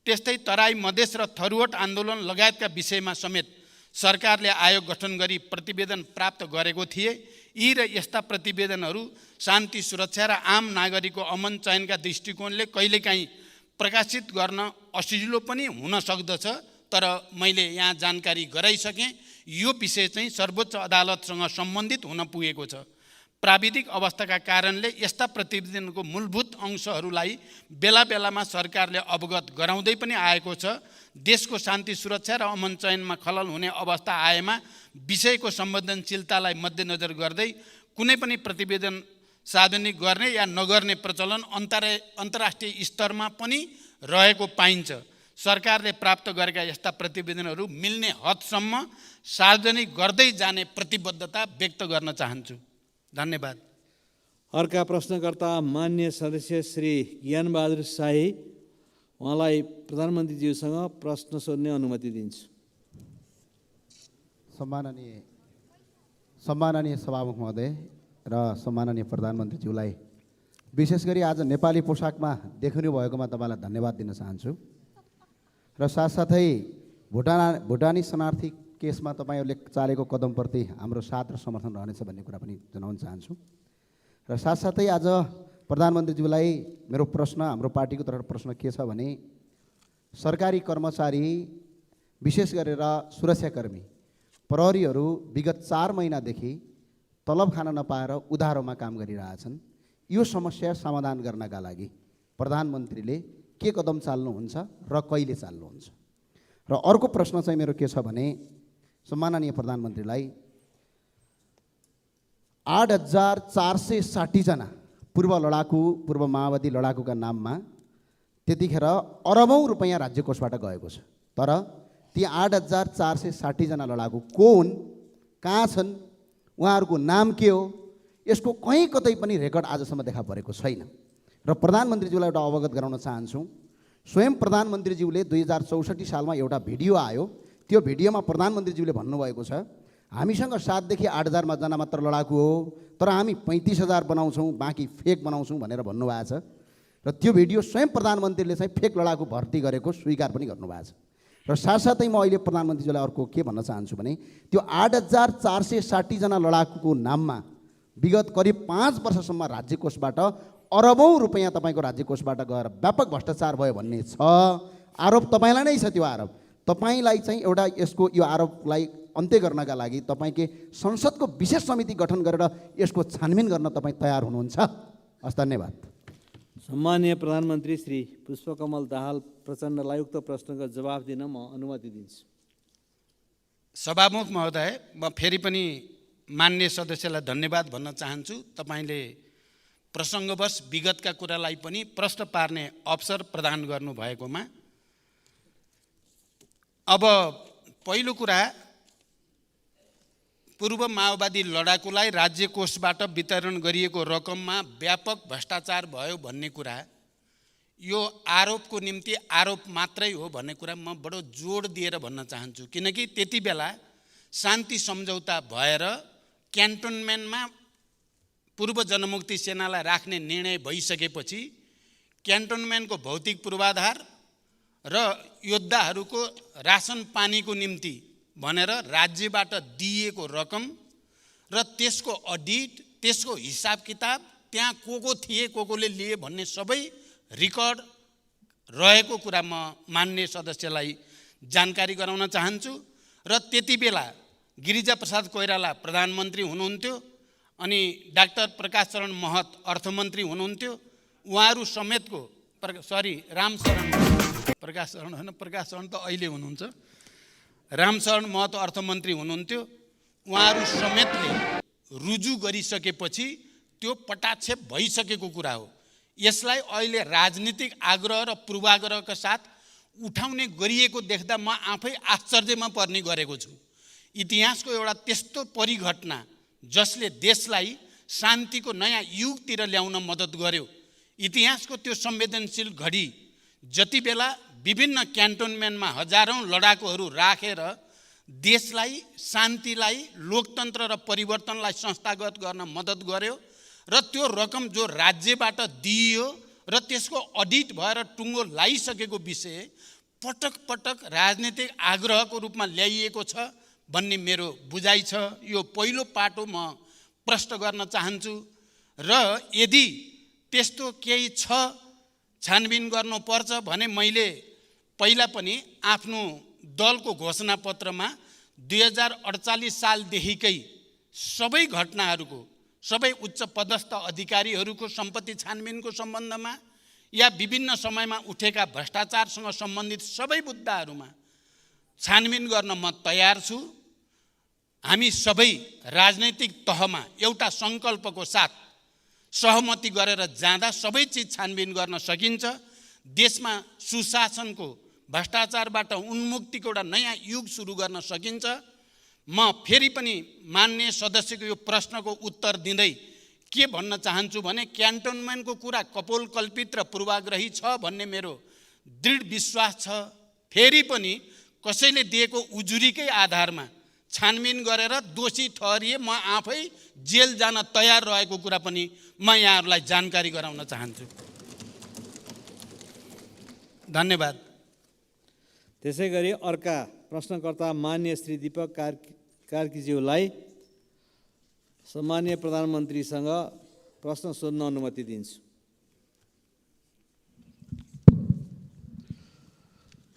त्यस्तै तराई मधेस र थरुवट आन्दोलन लगायतका विषयमा समेत सरकारले आयोग गठन गरी प्रतिवेदन प्राप्त गरेको थिए। यी र यस्ता प्रतिवेदनहरू शान्ति सुरक्षा र आम नागरिकको अमन चयनका दृष्टिकोणले कहिलेकाहीँ प्रकाशित गर्न असजिलो पनि हुन सक्दछ। तर मैले यहाँ जानकारी गराइसकेँ, यो विषय चाहिँ सर्वोच्च अदालतसँग सम्बन्धित हुन पुगेको छ। प्राविधिक अवस्थाका कारणले यस्ता प्रतिवेदनको मूलभूत अंशहरूलाई बेला बेलामा सरकारले अवगत गराउँदै पनि आएको छ। देशको शान्ति सुरक्षा र अमन चयनमा खलल हुने अवस्था आएमा विषयको संवेदनशीलतालाई मध्यनजर गर्दै कुनै पनि प्रतिवेदन सार्वजनिक गर्ने या नगर्ने प्रचलन अन्तर्राष्ट्रिय स्तरमा पनि रहेको पाइन्छ। सरकारले प्राप्त गरेका यस्ता प्रतिवेदनहरू मिल्ने हदसम्म सार्वजनिक गर्दै जाने प्रतिबद्धता व्यक्त गर्न चाहन्छु। धन्यवाद। अर्का प्रश्नकर्ता मान्य सदस्य श्री ज्ञानबहादुर शाही, उहाँलाई प्रधानमन्त्रीज्यूसँग प्रश्न सोध्ने अनुमति दिन्छु। सम्माननीय सभामुख महोदय र सम्माननीय प्रधानमन्त्रीज्यूलाई विशेष गरी आज नेपाली पोसाकमा देखिनु भएकोमा तपाईँलाई धन्यवाद दिन चाहन्छु। र साथसाथै भुटानी शरणार्थी केसमा तपाईँहरूले चालेको कदमप्रति हाम्रो साथ र समर्थन रहनेछ भन्ने कुरा पनि जनाउन चाहन्छु। र साथसाथै आज प्रधानमन्त्रीज्यूलाई मेरो प्रश्न, हाम्रो पार्टीको तर्फबाट प्रश्न के छ भने सरकारी कर्मचारी विशेष गरेर सुरक्षाकर्मी प्रहरीहरू विगत 4 महिनादेखि तलब खान नपाएर उधारोमा काम गरिरहेछन्। यो समस्या समाधान गर्नका लागि प्रधानमन्त्रीले के कदम चाल्नुहुन्छ र कहिले चाल्नुहुन्छ? र अर्को प्रश्न चाहिँ मेरो के छ भने सम्माननीय प्रधानमन्त्रीलाई 8,460 जना पूर्व माओवादी लडाकुका नाममा त्यतिखेर अरबौं रुपैयाँ राज्य कोषबाट गएको छ। तर ती 8,460 जना लडाकु को हुन्, कहाँ छन्, उहाँहरूको नाम के हो, यसको कहीँ कतै पनि रेकर्ड आजसम्म देखा परेको छैन। र प्रधानमन्त्रीज्यूलाई एउटा अवगत गराउन चाहन्छु, स्वयं प्रधानमन्त्रीज्यूले 2064 सालमा एउटा भिडियो आयो। त्यो भिडियोमा प्रधानमन्त्रीज्यूले भन्नुभएको छ हामीसँग 7 देखि 8,000 जना मात्र लडाकु हो, तर हामी 35,000 बनाउँछौँ, बाँकी फेक बनाउँछौँ भनेर भन्नुभएको छ। र त्यो भिडियो स्वयं प्रधानमन्त्रीले चाहिँ फेक लडाकु भर्ती गरेको स्वीकार पनि गर्नुभएको छ। र साथसाथै म अहिले प्रधानमन्त्रीज्यूलाई अर्को के भन्न चाहन्छु भने त्यो 8,460 जना लडाकुको नाममा विगत करिब 5 वर्षसम्म राज्य कोषबाट अरबौं रुपैयाँ तपाईँको राज्य कोषबाट गएर व्यापक भ्रष्टाचार भयो भन्ने छ। आरोप तपाईँलाई नै छ त्यो आरोप। तपाईँलाई चाहिँ एउटा यसको यो आरोपलाई अन्त्य गर्नका लागि तपाईँकै संसदको विशेष समिति गठन गरेर यसको छानबिन गर्न तपाईँ तयार हुनुहुन्छ? हस्, धन्यवाद। सम्माननीय प्रधानमन्त्री श्री पुष्पकमल दाहाल प्रचण्डलाई उक्त प्रश्नको जवाफ दिन म अनुमति दिन्छु। सभामुख महोदय, म फेरि पनि मान्य सदस्यलाई धन्यवाद भन्न चाहन्छु। तपाईँले प्रसङ्गवश विगतका कुरालाई पनि प्रश्न पार्ने अवसर प्रदान गर्नुभएकोमा। अब पहिलो कुरा, पूर्व माओवादी लडाकुलाई राज्य कोषबाट वितरण गरिएको रकममा व्यापक भ्रष्टाचार भयो भन्ने कुरा, यो आरोपको निम्ति आरोप मात्रै हो भन्ने कुरा म बडो जोड दिएर भन्न चाहन्छु। किनकि त्यति बेला शान्ति सम्झौता भएर क्यान्टोनमेन्टमा पूर्व जनमुक्ति सेनालाई राख्ने निर्णय भइसकेपछि क्यान्टोनमेन्टको भौतिक पूर्वाधार र योद्धाहरूको रासन पानीको निम्ति भनेर राज्यबाट दिइएको रकम र त्यसको अडिट, त्यसको हिसाब किताब, त्यहाँ को थिए, कोले लिए भन्ने सबै रिकर्ड रहेको कुरा म मान्य सदस्यलाई जानकारी गराउन चाहन्छु। र त्यति बेला गिरिजाप्रसाद कोइराला प्रधानमन्त्री हुनुहुन्थ्यो अनि डाक्टर प्रकाश शरण महत अर्थमन्त्री हुनुहुन्थ्यो। उहाँहरू समेतको प्रकाश शरण त अहिले हुनुहुन्छ, रामशरण महत अर्थमन्त्री हुनुहुन्थ्यो। उहाँहरू समेतले रुजु गरिसकेपछि त्यो पटाक्षेप भइसकेको कुरा हो। यसलाई अहिले राजनीतिक आग्रह र पूर्वाग्रहका साथ उठाउने गरिएको देख्दा म आफै आश्चर्यमा पर्ने गरेको छु। इतिहासको एउटा त्यस्तो परिघटना जसले देशलाई शान्तिको नयाँ युगतिर ल्याउन मद्दत गर्यो, इतिहासको त्यो संवेदनशील घडी जति बेला विभिन्न क्यान्टोनमेन्टमा हजारौं लडाकुहरू राखेर देशलाई, शान्तिलाई, लोकतन्त्र र परिवर्तनलाई संस्थागत गर्न मद्दत गर्यो र त्यो रकम जो राज्यबाट दिइयो र त्यसको अडिट भएर टुङ्गो लागिसकेको विषय पटक पटक राजनीतिक आग्रहको रूपमा ल्याइएको छ भन्ने मेरो बुझाइ छ। यो पहिलो पाटो म प्रश्न गर्न चाहन्छु। र यदि त्यस्तो केही छ, छानबिन गर्नुपर्छ भने मैले पहिला पनि आफ्नो दलको घोषणापत्रमा 2048 सालदेखिकै सबै घटनाहरूको, सबै उच्च पदस्थ अधिकारीहरूको सम्पत्ति छानबिनको सम्बन्धमा या विभिन्न समयमा उठेका भ्रष्टाचारसँग सम्बन्धित सबै मुद्दाहरूमा छानबिन गर्न म तयार छु। हामी सबै राजनैतिक तहमा एउटा सङ्कल्पको साथ सहमति गरेर जाँदा सबै चिज छानबिन गर्न सकिन्छ। देशमा सुशासनको, भ्रष्टाचारबाट उन्मुक्तिको एउटा नयाँ युग सुरु गर्न सकिन्छ। म फेरि पनि मान्य सदस्यको यो प्रश्नको उत्तर दिँदै के भन्न चाहन्छु भने क्यान्टोनमेन्टको कुरा कपोलकल्पित र पूर्वाग्रही छ भन्ने मेरो दृढ विश्वास छ। फेरि पनि कसैले दिएको उजुरीकै आधारमा छानबिन गरेर दोषी ठहरिए म आफै जेल जान तयार रहेको कुरा पनि म यहाँहरूलाई जानकारी गराउन चाहन्छु। धन्यवाद। त्यसै गरी अर्का प्रश्नकर्ता मान्य श्री दीपक कार्कीज्यूलाई सम्माननीय प्रधानमन्त्रीसँग प्रश्न सोध्न अनुमति दिन्छु।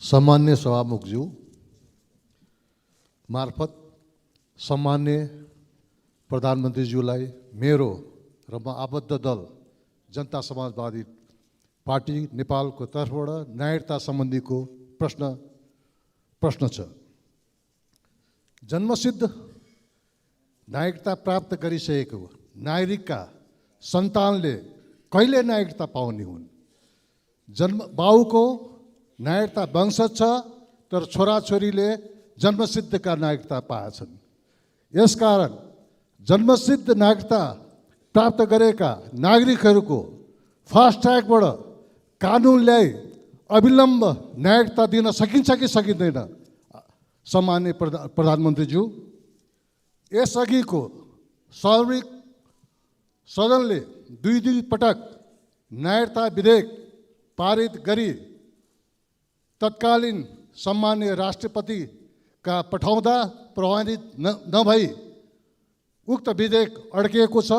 सम्मान्य सभामुखज्यू मार्फत सम्मान्य प्रधानमन्त्रीज्यूलाई मेरो र म आबद्ध दल जनता समाजवादी पार्टी नेपालको तर्फबाट नागरिकता सम्बन्धीको प्रश्न छ। जन्मसिद्ध नागरिकता प्राप्त गरिसकेको नागरिकका सन्तानले कहिले नागरिकता पाउने हुन्? बाउको नागरिकता वंशज छ तर छोराछोरीले जन्मसिद्धका नागरिकता पाएछन्। यसकारण जन्मसिद्ध नागरिकता प्राप्त गरेका नागरिकहरूको फास्ट ट्र्याकबाट कानुन ल्याई अविलम्ब नागरिकता दिन सकिन्छ कि सकिँदैन? सम्मान्य प्रधानमन्त्रीज्यू, यसअघिको सार्वजनिक सदनले दुई पटक नागरिकता विधेयक पारित गरी तत्कालीन सम्मान्य राष्ट्रपतिका पठाउँदा प्रमाणित नभई उक्त विधेयक अड्किएको छ।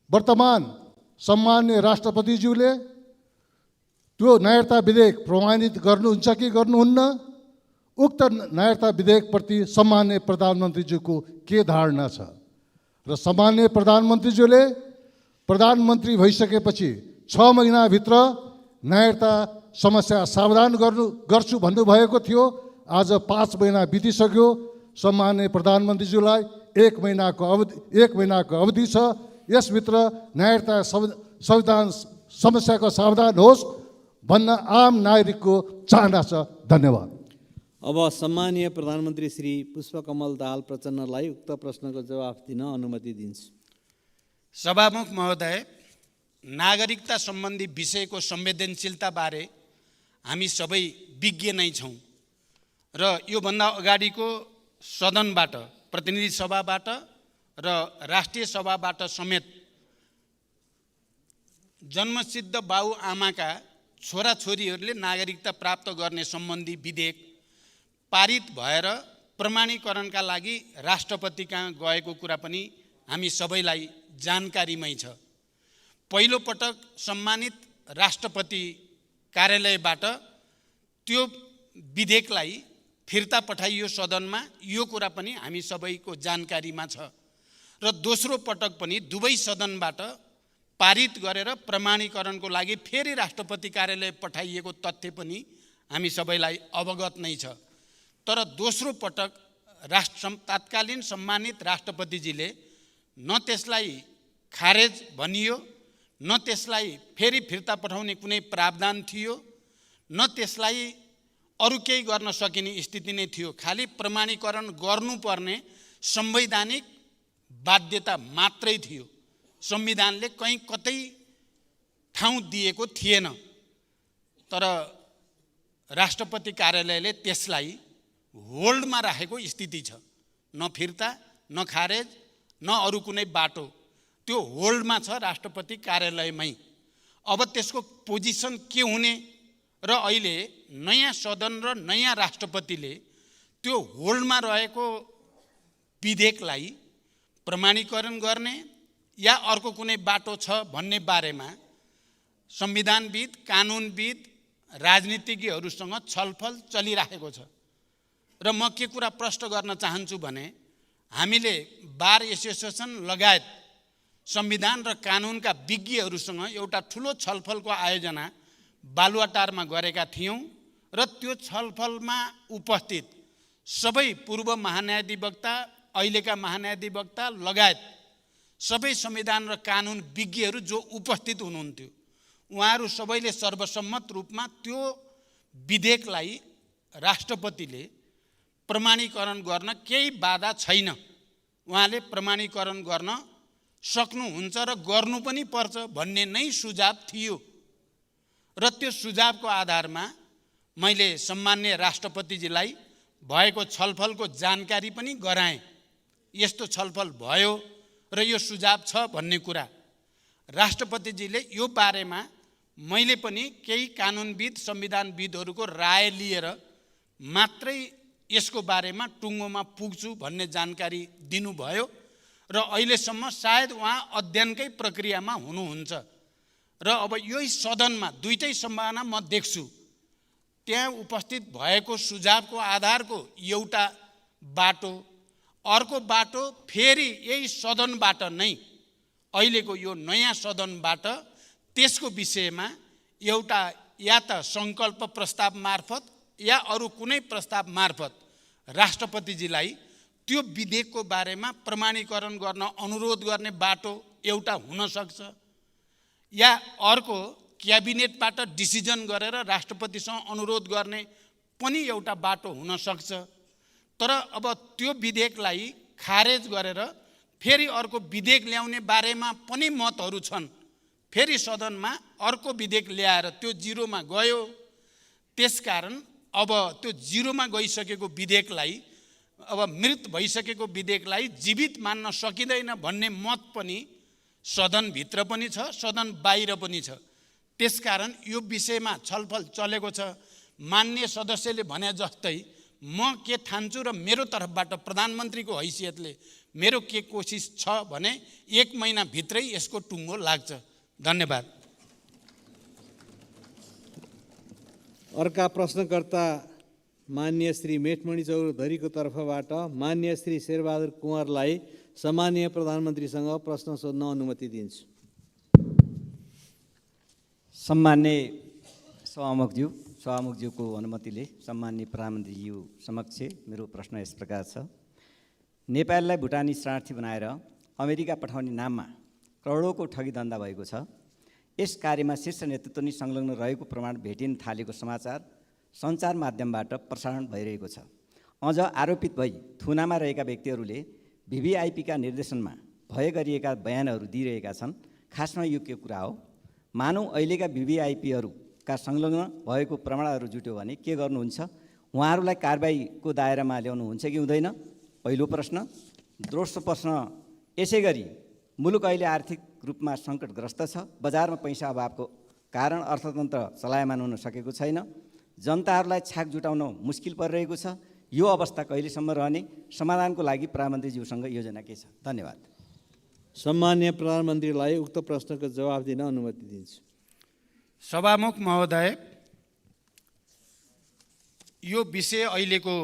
वर्तमान सम्मान्य राष्ट्रपतिज्यूले त्यो नागरिकता विधेयक प्रमाणित गर्नुहुन्छ कि गर्नुहुन्न? उक्त नागरिकता विधेयकप्रति सम्माननीय प्रधानमन्त्रीज्यूको के धारणा छ? र सम्माननीय प्रधानमन्त्रीज्यूले प्रधानमन्त्री भइसकेपछि 6 महिनाभित्र नागरिकता समस्या समाधान गर्छु भन्नुभएको थियो। आज 5 महिना बितिसक्यो। सम्माननीय प्रधानमन्त्रीज्यूलाई 1 महिनाको अवधि छ। यसभित्र नागरिकता संविधान समस्याको समाधान होस् भन्न आम नागरिकको चाहना छ। धन्यवाद। अब सम्मानीय प्रधानमन्त्री श्री पुष्पकमल दाहाल प्रचण्डलाई उक्त प्रश्नको जवाफ दिन अनुमति दिन्छु। सभामुख महोदय, नागरिकता सम्बन्धी विषयको संवेदनशीलताबारे हामी सबै विज्ञ नै छौँ र योभन्दा अगाडिको सदनबाट, प्रतिनिधि सभाबाट र राष्ट्रिय सभाबाट समेत जन्मसिद्ध बाबुआमाका छोराछोरीहरूले नागरिकता प्राप्त गर्ने सम्बन्धी विधेयक पारित भएर प्रमाणीकरणका लागि राष्ट्रपति कहाँ गएको कुरा पनि हामी सबैलाई जानकारीमै छ। पहिलो पटक सम्मानित राष्ट्रपति कार्यालयबाट त्यो विधेयकलाई फिर्ता पठाइयो सदनमा, यो कुरा पनि हामी सबैको जानकारीमा छ। र दोस्रो पटक पनि दुवै सदनबाट पारित गरेर प्रमाणीकरणको लागि फेरि राष्ट्रपति कार्यालय पठाइएको तथ्य पनि हामी सबैलाई अवगत नै छ। तर दोस्रो पटक तत्कालीन सम्मानित राष्ट्रपतिजीले न त्यसलाई खारेज भनियो, न त्यसलाई फेरि फिर्ता पठाउने कुनै प्रावधान थियो, न त्यसलाई अरू केही गर्न सकिने स्थिति नै थियो। खालि प्रमाणीकरण गर्नुपर्ने संवैधानिक बाध्यता मात्रै थियो। संविधानले कहीँ कतै ठाउँ दिएको थिएन। तर राष्ट्रपति कार्यालयले त्यसलाई होल्डमा राखेको स्थिति छ। न फिर्ता, न खारेज, न अरू कुनै बाटो, त्यो होल्डमा छ राष्ट्रपति कार्यालयमै। अब त्यसको पोजिसन के हुने र अहिले नयाँ सदन र नयाँ राष्ट्रपतिले त्यो होल्डमा रहेको विधेयकलाई प्रमाणीकरण गर्ने या अर्को कुनै बाटो छ भन्ने बारेमा संविधानविद, कानुनविद, राजनीतिज्ञहरूसँग छलफल चलिरहेको छ। र म के कुरा प्रश्न गर्न चाहन्छु भने, हामीले बार एसोसिएसन लगायत संविधान र कानुनका विज्ञहरूसँग एउटा ठुलो छलफलको आयोजना बालुवाटारमा गरेका थियौँ र त्यो छलफलमा उपस्थित सबै पूर्व महान्यायाधिवक्ता, अहिलेका महान्यायाधिवक्ता लगायत सबै संविधान र कानुन विज्ञहरू जो उपस्थित हुनुहुन्थ्यो, उहाँहरू सबैले सर्वसम्मत रूपमा त्यो विधेयकलाई राष्ट्रपतिले प्रमाणीकरण गर्न केही बाधा छैन, उहाँले प्रमाणीकरण गर्न सक्नुहुन्छ र गर्नु पनि पर्छ भन्ने नै सुझाव थियो। र त्यो सुझावको आधारमा मैले सम्माननीय राष्ट्रपतिजीलाई भएको छलफलको जानकारी पनि गराएँ। यस्तो छलफल भयो र यो सुझाव छ भन्ने कुरा। राष्ट्रपतिजीले यो बारेमा मैले पनि केही कानुनविद, संविधानविदहरूको राय लिएर मात्रै यसको बारेमा टुङ्गोमा पुग्छु भन्ने जानकारी दिनुभयो र अहिलेसम्म सायद उहाँ अध्ययनकै प्रक्रियामा हुनुहुन्छ। र अब यही सदनमा दुईटै सम्भावना म देख्छु। त्यहाँ उपस्थित भएको सुझावको आधारको एउटा बाटो, अर्को बाटो फेरि यही सदनबाट नै, अहिलेको यो नयाँ सदनबाट त्यसको विषयमा एउटा या त सङ्कल्प प्रस्ताव मार्फत या अरू कुनै प्रस्ताव मार्फत राष्ट्रपतिजीलाई त्यो विधेयकको बारेमा प्रमाणीकरण गर्न अनुरोध गर्ने बाटो एउटा हुन सक्छ, या अर्को क्याबिनेटबाट डिसिजन गरेर राष्ट्रपतिसँग अनुरोध गर्ने पनि एउटा बाटो हुन सक्छ। तर अब त्यो विधेयकलाई खारेज गरेर फेरि अर्को विधेयक ल्याउने बारेमा पनि मतहरू छन्। फेरि सदनमा अर्को विधेयक ल्याएर त्यो जिरोमा गयो। त्यसकारण अब त्यो जिरोमा गइसकेको विधेयकलाई, अब मृत भइसकेको विधेयकलाई जीवित मान्न सकिँदैन भन्ने मत पनि सदनभित्र पनि छ, सदन बाहिर पनि छ। त्यसकारण यो विषयमा छलफल चलेको छ। माननीय सदस्यले भने जस्तै म के ठान्छु र मेरो तर्फबाट प्रधानमन्त्रीको हैसियतले मेरो के कोसिस छ भने 1 महिनाभित्रै यसको टुङ्गो लाग्छ। धन्यवाद। अर्का प्रश्नकर्ता मान्य श्री मेटमणि चौधरीको तर्फबाट मान्य श्री शेरबहादुर कुँवरलाई सम्माननीय प्रधानमन्त्रीसँग प्रश्न सोध्न अनुमति दिन्छु। सम्मान्य सभामुखज्यूको अनुमतिले सम्मान्य प्रधानमन्त्रीज्यू समक्ष मेरो प्रश्न यस प्रकार छ। नेपाललाई भुटानी शरणार्थी बनाएर अमेरिका पठाउने नाममा करोडौँको ठगी धन्दा भएको छ। यस कार्यमा शीर्ष नेतृत्व नै संलग्न रहेको प्रमाण भेटिन थालेको समाचार सञ्चार माध्यमबाट प्रसारण भइरहेको छ। अझ आरोपित भई थुनामा रहेका व्यक्तिहरूले VVIPका निर्देशनमा भए गरिएका बयानहरू दिइरहेका छन्। खासमा यो के कुरा हो? मानौँ अहिलेका VVIPहरूका संलग्न भएको प्रमाणहरू जुट्यो भने के गर्नुहुन्छ? उहाँहरूलाई कारबाहीको दायरामा ल्याउनुहुन्छ कि हुँदैन? पहिलो प्रश्न। दोस्रो प्रश्न, यसै गरी मुलुक अहिले आर्थिक रूपमा सङ्कटग्रस्त छ। बजारमा पैसा अभावको कारण अर्थतन्त्र चलायमान हुन सकेको छैन। जनताहरूलाई छाक जुटाउन मुस्किल परिरहेको छ। यो अवस्था कहिलेसम्म रहने? समाधानको लागि प्रधानमन्त्रीज्यूसँग योजना के छ? धन्यवाद। सम्मान्य प्रधानमन्त्रीलाई उक्त प्रश्नको जवाफ दिन अनुमति दिन्छु। सभामुख महोदय, यो विषय अहिलेको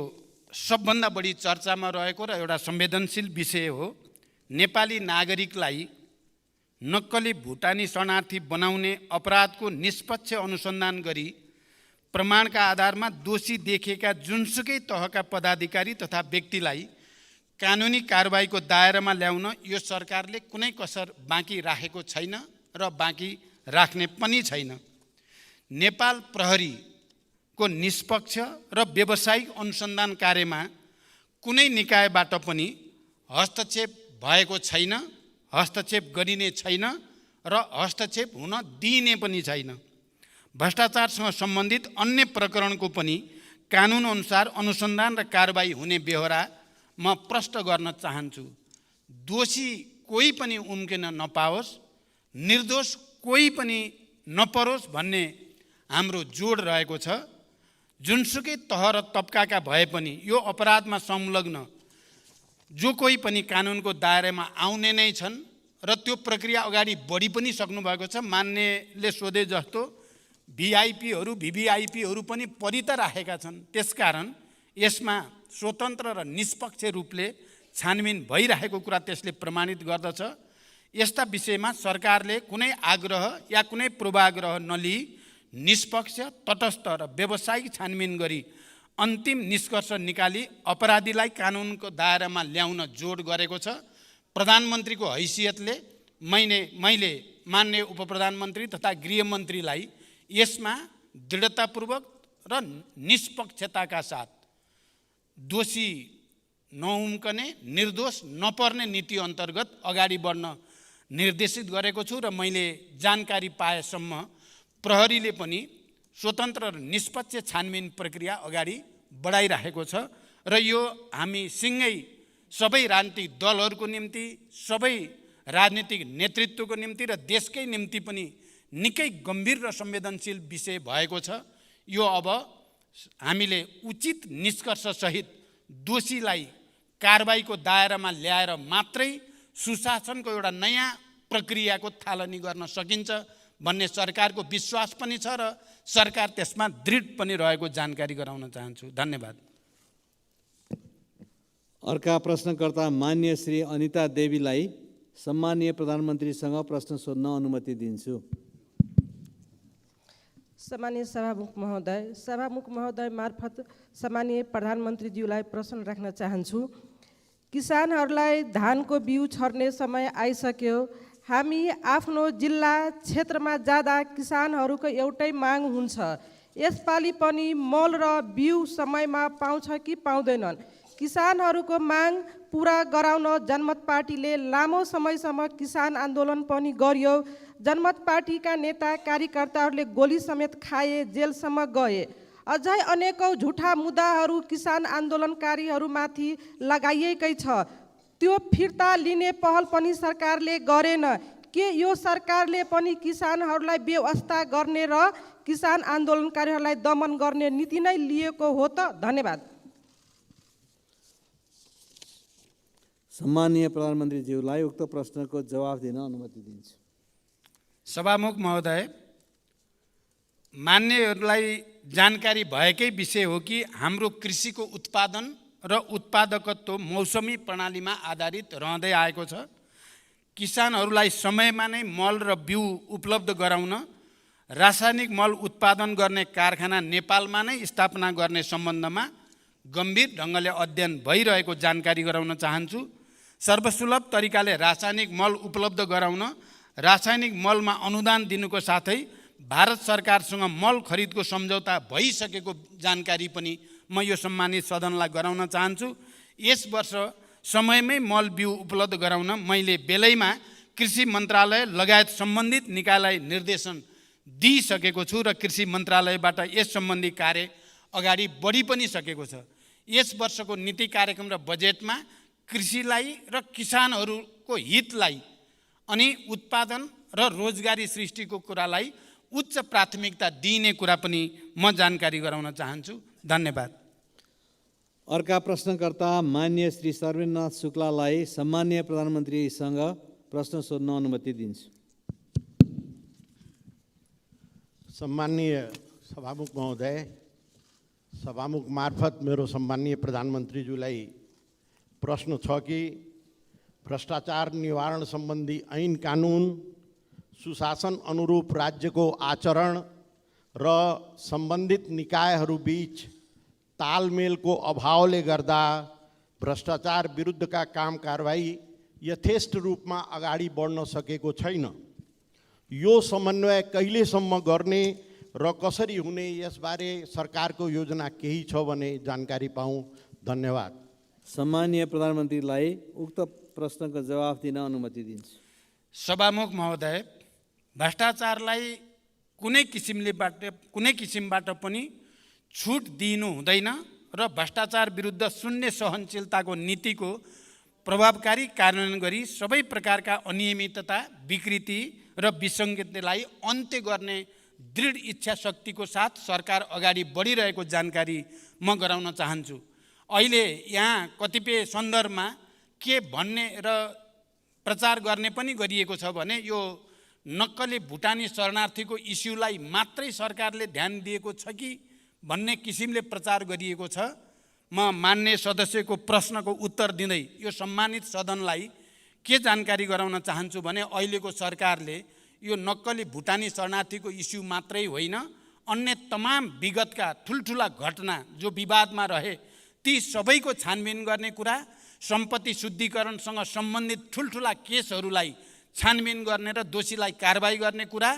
सबभन्दा बढी चर्चामा रहेको र एउटा संवेदनशील विषय हो। नेपाली नागरिकलाई नक्कली भुटानी शरणार्थी बनाउने अपराधको निष्पक्ष अनुसन्धान गरी प्रमाणका आधारमा दोषी देखेका जुनसुकै तहका पदाधिकारी तथा व्यक्तिलाई कानुनी कारबाहीको दायरामा ल्याउन यो सरकारले कुनै कसर बाँकी राखेको छैन र बाँकी राख्ने पनि छैन। नेपाल प्रहरीको निष्पक्ष र व्यावसायिक अनुसन्धान कार्यमा कुनै निकायबाट पनि हस्तक्षेप भएको छैन, हस्तक्षेप गरिने छैन र हस्तक्षेप हुन दिइने पनि छैन। भ्रष्टाचारसँग सम्बन्धित अन्य प्रकरणको पनि कानुनअनुसार अनुसन्धान र कारबाही हुने बेहोरा म प्रष्ट गर्न चाहन्छु। दोषी कोही पनि उम्किन नपाओस्, निर्दोष कोही पनि नपरोस् भन्ने हाम्रो जोड रहेको छ। जुनसुकै तह र तबकाका भए पनि यो अपराधमा संलग्न जो कोही पनि कानुनको दायरामा आउने नै छन् र त्यो प्रक्रिया अगाडि बढी पनि सक्नुभएको छ। मान्यले सोधे जस्तो VVIPहरू पनि परि त राखेका छन्। त्यसकारण यसमा स्वतन्त्र र निष्पक्ष रूपले छानबिन भइरहेको कुरा त्यसले प्रमाणित गर्दछ। यस्ता विषयमा सरकारले कुनै आग्रह या कुनै पूर्वाग्रह नलिई निष्पक्ष, तटस्थ र व्यावसायिक छानबिन गरी अन्तिम निष्कर्ष निकाली अपराधीलाई कानुनको दायरामा ल्याउन जोड गरेको छ। प्रधानमन्त्रीको हैसियतले मैले मान्य उपप्रधानमन्त्री तथा गृहमन्त्रीलाई यसमा दृढतापूर्वक र निष्पक्षताका साथ दोषी नउम्कने, निर्दोष नपर्ने नीति अन्तर्गत अगाडि बढ्न निर्देशित गरेको छु र मैले जानकारी पाएसम्म प्रहरीले पनि स्वतन्त्र र निष्पक्ष छानबिन प्रक्रिया अगाडि बढाइरहेको छ र यो हामी सँगै सबै राजनीतिक दलहरूको निम्ति, सबै राजनीतिक नेतृत्वको निम्ति र देशकै निम्ति पनि निकै गम्भीर र संवेदनशील विषय भएको छ। यो अब हामीले उचित निष्कर्षसहित दोषीलाई कारबाहीको दायरामा ल्याएर मात्रै सुशासनको एउटा नयाँ प्रक्रियाको थालनी गर्न सकिन्छ भन्ने सरकारको विश्वास पनि छ र सरकार त्यसमा दृढ पनि रहेको जानकारी गराउन चाहन्छु। धन्यवाद। अर्का प्रश्नकर्ता मान्य श्री अनिता देवीलाई सम्माननीय प्रधानमन्त्रीसँग प्रश्न सोध्न अनुमति दिन्छु। सम्मानीय सभामुख महोदय मार्फत सम्मानीय प्रधानमन्त्रीज्यूलाई प्रश्न राख्न चाहन्छु। किसानहरूलाई धानको बिउ छर्ने समय आइसक्यो। हामी आफ्नो जिल्ला क्षेत्रमा जाँदा किसानहरूको एउटै माग हुन्छ, यसपालि पनि मल र बिउ समयमा पाउँछ कि पाउँदैनन्? किसानहरूको माग पुरा गराउन जनमत पार्टीले लामो समयसम्म किसान आन्दोलन पनि गर्यो। जनमत पार्टीका नेता कार्यकर्ताहरूले गोली समेत खाए, जेलसम्म गए। अझै अनेकौँ झुठा मुद्दाहरू किसान आन्दोलनकारीहरूमाथि लगाइएकै छ। त्यो फिर्ता लिने पहल पनि सरकारले गरेन। के यो सरकारले पनि किसानहरूलाई बेवास्ता गर्ने र किसान आन्दोलनकारीहरूलाई दमन गर्ने नीति नै लिएको हो त? धन्यवाद। सम्माननीय प्रधानमन्त्रीज्यूलाई उक्त प्रश्नको जवाफ दिन अनुमति दिन्छु। सभामुख महोदय, मान्यहरूलाई जानकारी भएकै विषय हो कि हाम्रो कृषिको उत्पादन र उत्पादकत्व मौसमी प्रणालीमा आधारित रहँदै आएको छ। किसानहरूलाई समयमा नै मल र बिउ उपलब्ध गराउन रासायनिक मल उत्पादन गर्ने कारखाना नेपालमा नै स्थापना गर्ने सम्बन्धमा गम्भीर ढङ्गले अध्ययन भइरहेको जानकारी गराउन चाहन्छु। सर्वसुलभ तरिकाले रासायनिक मल उपलब्ध गराउन रासायनिक मलमा अनुदान दिनुको साथै भारत सरकारसँग मल खरिदको सम्झौता भइसकेको जानकारी पनि म यो सम्मानित सदनलाई गराउन चाहन्छु। यस वर्ष समयमै मल बिउ उपलब्ध गराउन मैले बेलैमा कृषि मन्त्रालय लगायत सम्बन्धित निकायलाई निर्देशन दिइसकेको छु र कृषि मन्त्रालयबाट यस सम्बन्धी कार्य अगाडि बढी पनि सकेको छ। यस वर्षको नीति कार्यक्रम र बजेटमा कृषिलाई र किसानहरूको हितलाई अनि उत्पादन र रोजगारी सृष्टिको कुरालाई उच्च प्राथमिकता दिइने कुरा पनि म जानकारी गराउन चाहन्छु। धन्यवाद। अर्का प्रश्नकर्ता मान्य श्री सर्वेन्द्रनाथ शुक्लालाई सम्मान्य प्रधानमन्त्रीसँग प्रश्न सोध्न अनुमति दिन्छु। सम्माननीय सभामुख महोदय, सभामुख मार्फत मेरो सम्माननीय प्रधानमन्त्रीज्यूलाई प्रश्न छ कि भ्रष्टाचार निवारण सम्बन्धी ऐन कानुन सुशासन अनुरूप राज्यको आचरण र सम्बन्धित निकायहरूबीच तालमेलको अभावले गर्दा भ्रष्टाचार विरुद्धका काम कारबाही यथेष्ट रूपमा अगाडि बढ्न सकेको छैन। यो समन्वय कहिलेसम्म गर्ने र कसरी हुने, यसबारे सरकारको योजना केही छ भने जानकारी पाऊँ। धन्यवाद। सम्मान्य प्रधानमन्त्रीलाई उक्त प्रश्नको जवाफ दिन अनुमति दिन्छु। सभामुख महोदय, भ्रष्टाचारलाई कुनै किसिमबाट पनि छुट दिनु हुँदैन र भ्रष्टाचार विरुद्ध शून्य सहनशीलताको नीतिको प्रभावकारी कार्यान्वयन गरी सबै प्रकारका अनियमितता, विकृति र विसङ्गतिलाई अन्त्य गर्ने दृढ इच्छा शक्तिको साथ सरकार अगाडि बढिरहेको जानकारी म गराउन चाहन्छु। अहिले यहाँ कतिपय सन्दर्भमा के भन्ने र प्रचार गर्ने पनि गरिएको छ भने यो नक्कली भुटानी शरणार्थीको इस्युलाई मात्रै सरकारले ध्यान दिएको छ कि भन्ने किसिमले प्रचार गरिएको छ। म मान्य सदस्यको प्रश्नको उत्तर दिँदै यो सम्मानित सदनलाई के जानकारी गराउन चाहन्छु भने अहिलेको सरकारले यो नक्कली भुटानी शरणार्थीको इस्यु मात्रै होइन, अन्य तमाम विगतका ठुल्ठुला घटना जो विवादमा रहे ती सबैको छानबिन गर्ने कुरा, सम्पत्ति शुद्धिकरणसँग सम्बन्धित ठुल्ठुला केसहरूलाई छानबिन गर्ने र दोषीलाई कारबाही गर्ने कुरा,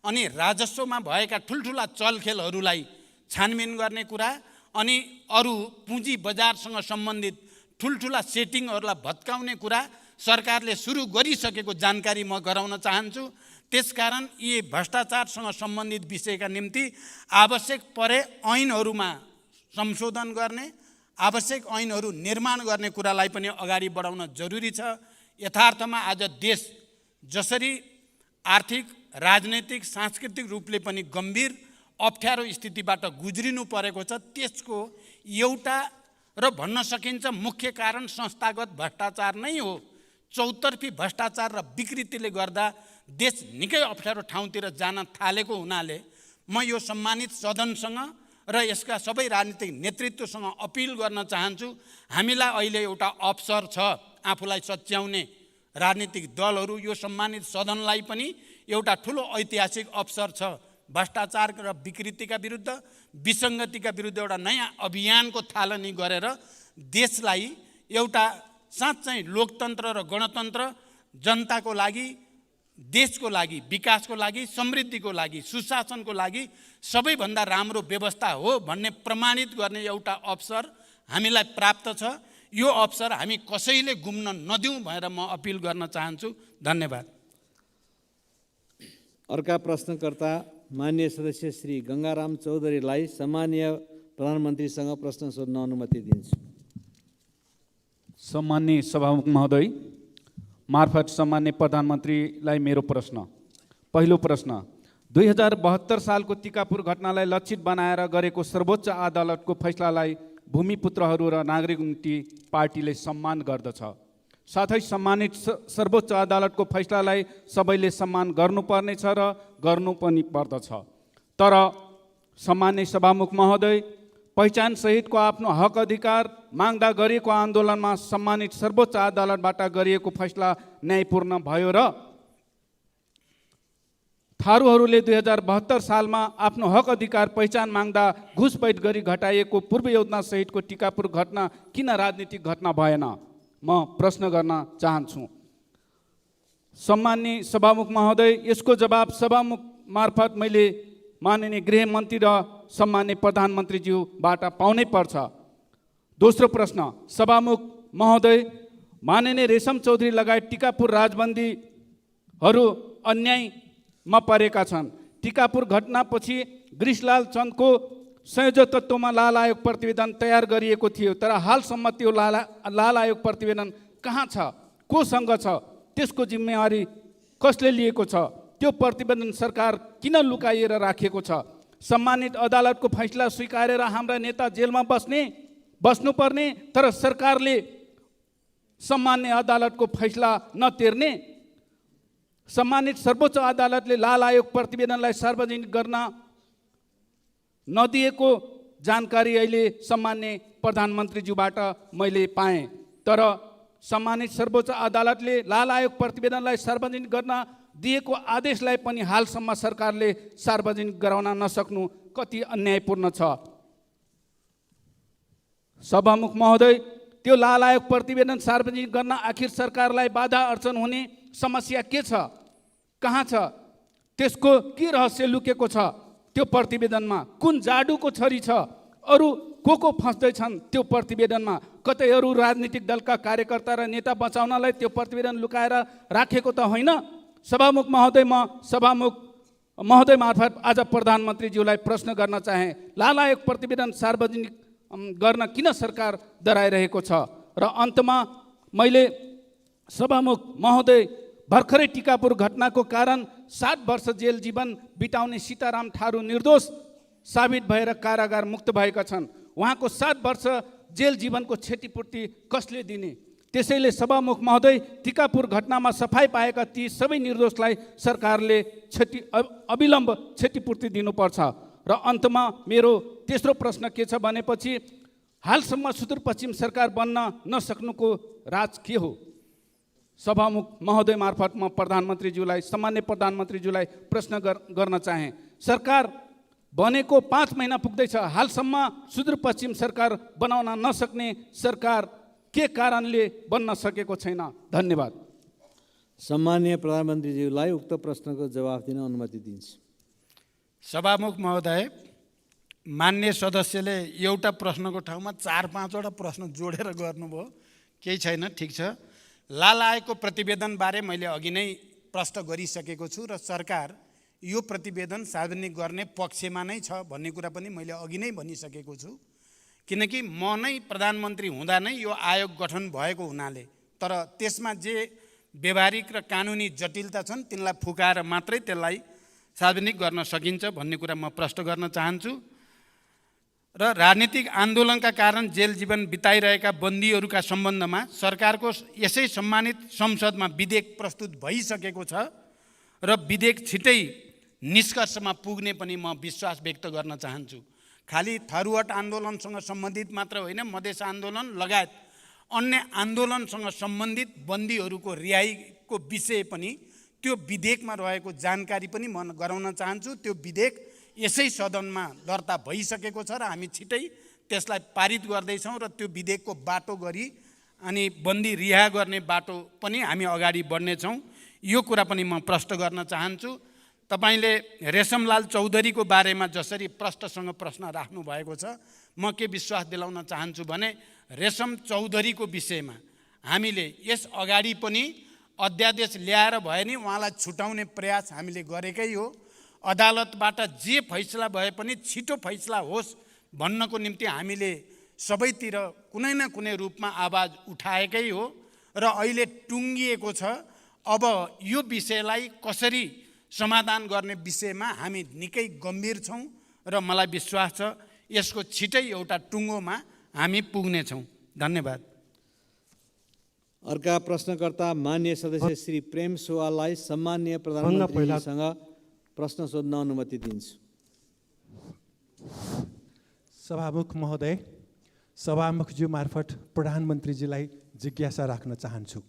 अनि राजस्वमा भएका ठुल्ठुला चलखेलहरूलाई छानबिन गर्ने कुरा, अनि अरू पुँजी बजारसँग सम्बन्धित ठुल्ठुला सेटिङहरूलाई भत्काउने कुरा सरकारले सुरु गरिसकेको जानकारी म गराउन चाहन्छु। त्यसकारण यी भ्रष्टाचारसँग सम्बन्धित विषयका निम्ति आवश्यक परे ऐनहरूमा संशोधन गर्ने, आवश्यक ऐनहरू निर्माण गर्ने कुरालाई पनि अगाडि बढाउन जरुरी छ। यथार्थमा आज देश जसरी आर्थिक, राजनैतिक, सांस्कृतिक रूपले पनि गम्भीर अप्ठ्यारो स्थितिबाट गुज्रिनु परेको छ, त्यसको एउटा र भन्न सकिन्छ मुख्य कारण संस्थागत भ्रष्टाचार नै हो। चौतर्फी भ्रष्टाचार र विकृतिले गर्दा देश निकै अप्ठ्यारो ठाउँतिर जान थालेको हुनाले म यो सम्मानित सदनसँग र यसका सबै राजनीतिक नेतृत्वसँग अपिल गर्न चाहन्छु। हामीलाई अहिले एउटा अवसर छ आफूलाई सच्याउने, राजनीतिक दलहरू, यो सम्मानित सदनलाई पनि एउटा ठुलो ऐतिहासिक अवसर छ। भ्रष्टाचार र विकृतिका विरुद्ध, विसङ्गतिका विरुद्ध एउटा नयाँ अभियानको थालनी गरेर देशलाई एउटा साँच्चै लोकतन्त्र र गणतन्त्र, जनताको लागि, देशको लागि, विकासको लागि, समृद्धिको लागि, सुशासनको लागि सबैभन्दा राम्रो व्यवस्था हो भन्ने प्रमाणित गर्ने एउटा अवसर हामीलाई प्राप्त छ। यो अवसर हामी कसैले गुम्न नदिउँ भनेर म अपिल गर्न चाहन्छु। धन्यवाद। अर्का प्रश्नकर्ता मान्य सदस्य श्री गङ्गाराम चौधरीलाई सम्मान्य प्रधानमन्त्रीसँग प्रश्न सोध्न अनुमति दिन्छु। सम्मान्य सभामुख महोदय मार्फत सम्मान्य प्रधानमन्त्रीलाई मेरो प्रश्न। पहिलो प्रश्न, 2072 सालको टिकापुर घटनालाई लक्षित बनाएर गरेको सर्वोच्च अदालतको फैसलालाई भूमिपुत्रहरू र नागरिक मुक्ति पार्टीले सम्मान गर्दछ। साथै सम्मानित सर्वोच्च अदालतको फैसलालाई सबैले सम्मान गर्नुपर्नेछ र गर्नु पनि पर्दछ। तर सम्मान्य सभामुख महोदय, पहिचान सहितको आफ्नो हक अधिकार माग्दा गरिएको आन्दोलनमा सम्मानित सर्वोच्च अदालतबाट गरिएको फैसला न्यायपूर्ण भयो र थारूहरूले 2072 सालमा आफ्नो हक अधिकार पहिचान माग्दा घुसपैठ गरी घटाइएको पूर्व योजना सहितको टिकापुर घटना किन राजनीतिक घटना भएन? म प्रश्न गर्न चाहन्छु। सम्मान्य सभामुख महोदय, यसको जवाब सभामुख मार्फत मैले माननीय गृहमन्त्री र सम्मान्य प्रधानमन्त्रीज्यूबाट पाउनै पर्छ। दोस्रो प्रश्न, सभामुख महोदय, माननीय रेशम चौधरी लगायत टिकापुर राजबन्दीहरू अन्यायमा परेका छन्। टिकापुर घटनापछि ग्रिसलाल चन्दको संयोजकत्वमा लाल आयोग प्रतिवेदन तयार गरिएको थियो, तर हालसम्म त्यो लाल आयोग प्रतिवेदन कहाँ छ, कोसँग छ, त्यसको जिम्मेवारी कसले लिएको छ, त्यो प्रतिवेदन सरकार किन लुकाइएर राखेको छ? सम्मानित अदालतको फैसला स्वीकारेर हाम्रा नेता जेलमा बस्नुपर्ने, तर सरकारले सम्मान्य अदालतको फैसला नतिर्ने? सम्मानित सर्वोच्च अदालतले लाल आयोग प्रतिवेदनलाई सार्वजनिक गर्न नदिएको जानकारी अहिले सम्मान्य प्रधानमन्त्रीज्यूबाट मैले पाएँ, तर सम्मानित सर्वोच्च अदालतले लाल आयोग प्रतिवेदनलाई सार्वजनिक गर्न दिएको आदेशलाई पनि हालसम्म सरकारले सार्वजनिक गराउन नसक्नु कति अन्यायपूर्ण छ। सभामुख महोदय, त्यो लाल आयोग प्रतिवेदन सार्वजनिक गर्न आखिर सरकारलाई बाधा अर्चन हुने समस्या के छ, कहाँ छ? त्यसको के रहस्य लुकेको छ? त्यो प्रतिवेदनमा कुन जाडुको छरी छ? अरू को फस्दैछन् त्यो प्रतिवेदनमा? कतै अरू राजनीतिक दलका कार्यकर्ता र नेता बचाउनलाई त्यो प्रतिवेदन लुकाएर राखेको त होइन? सभामुख महोदय, म सभामुख महोदय मार्फत आज प्रधानमन्त्रीज्यूलाई प्रश्न गर्न चाहे, लाल आयोग प्रतिवेदन सार्वजनिक गर्न किन सरकार डराइरहेको छ? र अन्तमा मैले सभामुख महोदय, भर्खरै टिकापुर घटनाको कारण 7 वर्ष जेल जीवन बिताउने सीताराम थारू निर्दोष साबित भएर कारागार मुक्त भएका छन्। उहाँको 7 वर्ष जेल जीवनको क्षतिपूर्ति कसले दिने? त्यसैले सभामुख महोदय, टिकापुर घटनामा सफाई पाएका ती सबै निर्दोषलाई सरकारले अविलम्ब क्षतिपूर्ति दिनुपर्छ। र अन्तमा मेरो तेस्रो प्रश्न के छ भनेपछि, हालसम्म सुदूरपश्चिम सरकार बन्न नसक्नुको राज के हो? सभामुख महोदय मार्फत म प्रधानमन्त्रीज्यूलाई, सामान्य प्रधानमन्त्रीज्यूलाई प्रश्न गर्न चाहे, सरकार बनेको 5 महिना पुग्दैछ, हालसम्म सुदूरपश्चिम सरकार बनाउन नसक्ने सरकार के कारणले बन्न सकेको छैन? धन्यवाद। सम्मान्य प्रधानमन्त्रीज्यूलाई उक्त प्रश्नको जवाफ दिन अनुमति दिन्छु। सभामुख महोदय, मान्य सदस्यले एउटा प्रश्नको ठाउँमा 4-5वटा प्रश्न जोडेर गर्नुभयो, केही छैन, ठिक छ। लाल आयोगको प्रतिवेदनबारे मैले अघि नै प्रश्न गरिसकेको छु र सरकार यो प्रतिवेदन सार्वजनिक गर्ने पक्षमा नै छ भन्ने कुरा पनि मैले अघि नै भनिसकेको छु, किनकि म नै प्रधानमन्त्री हुँदा नै यो आयोग गठन भएको हुनाले, तर त्यसमा जे व्यवहारिक र कानुनी जटिलता छन् तिनलाई फुकाएर मात्रै त्यसलाई सार्वजनिक गर्न सकिन्छ भन्ने कुरा म प्रश्न गर्न चाहन्छु। र राजनीतिक आन्दोलनका कारण जेल जीवन बिताइरहेका बन्दीहरूका सम्बन्धमा सरकारको यसै सम्मानित संसदमा विधेयक प्रस्तुत भइसकेको छ र विधेयक छिटै निष्कर्षमा पुग्ने पनि म विश्वास व्यक्त गर्न चाहन्छु। खालि थारूहट आन्दोलनसँग सम्बन्धित मात्र होइन, मधेस आन्दोलन लगायत अन्य आन्दोलनसँग सम्बन्धित बन्दीहरूको रिहाईको विषय पनि त्यो विधेयकमा रहेको जानकारी पनि म गराउन चाहन्छु। त्यो विधेयक यसै सदनमा दर्ता भइसकेको छ र हामी छिटै त्यसलाई पारित गर्दैछौँ र त्यो विधेयकको बाटो गरी अनि बन्दी रिहा गर्ने बाटो पनि हामी अगाडि बढ्नेछौँ। यो कुरा पनि म प्रश्न गर्न चाहन्छु। तपाईले रेशमलाल चौधरीको बारेमा जसरी प्रश्नसँग प्रश्न राख्नु भएको छ, म के विश्वास दिलाउन चाहन्छु भने रेशम चौधरीको विषयमा हामीले यस अगाडि पनि अध्यादेश ल्याएर भए नि उहाँलाई छुटाउने प्रयास हामीले गरेकै हो। अदालतबाट जे फैसला भए पनि छिटो फैसला होस् भन्नको निम्ति हामीले सबैतिर कुनै न कुनै रूपमा आवाज उठाएकै हो र अहिले टुङ्गिएको छ। अब यो विषयलाई कसरी समाधान गर्ने विषयमा हामी निकै गम्भीर छौँ र मलाई विश्वास छ यसको छिटै एउटा टुङ्गोमा हामी पुग्नेछौँ। धन्यवाद। अर्का प्रश्नकर्ता मान्य सदस्य श्री प्रेम सुवाललाई सम्मान्य प्रधानमन्त्रीसँग प्रश्न सोध्न अनुमति दिन्छु। सभामुख महोदय, सभामुखज्यू मार्फत प्रधानमन्त्रीजीलाई जिज्ञासा राख्न चाहन्छु।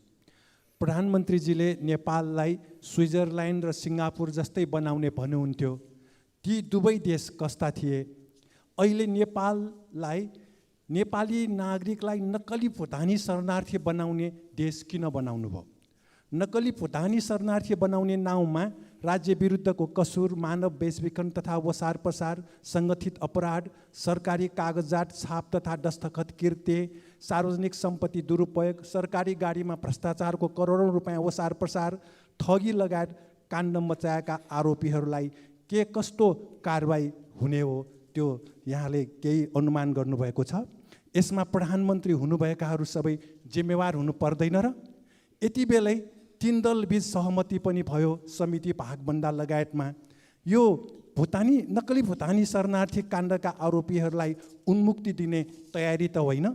प्रधानमन्त्रीजीले नेपाललाई स्विजरल्यान्ड र सिङ्गापुर जस्तै बनाउने भन्नुहुन्थ्यो। ती दुवै देश कस्ता थिए? अहिले नेपाललाई नेपाली नागरिकलाई नक्कली भुटानी शरणार्थी बनाउने देश किन बनाउनु भयो? नक्कली भुटानी शरणार्थी बनाउने नाउँमा राज्य विरुद्धको कसुर, मानव बेचबिखन तथा वसार प्रसार, सङ्गठित अपराध, सरकारी कागजात छाप तथा दस्तखत कृत्य, सार्वजनिक सम्पत्ति दुरुपयोग, सरकारी गाडीमा भ्रष्टाचारको करोडौँ रुपियाँ वसार प्रसार, ठगी लगायत काण्ड मचाएका आरोपीहरूलाई के कस्तो कारबाही हुने हो त्यो यहाँले केही अनुमान गर्नुभएको छ? यसमा प्रधानमन्त्री हुनुभएकाहरू सबै जिम्मेवार हुनु पर्दैन र? यति बेलै 3 दलबीच सहमति पनि भयो समिति भागभन्दा लगायतमा। यो नक्कली भुटानी शरणार्थी काण्डका आरोपीहरूलाई उन्मुक्ति दिने तयारी त होइन?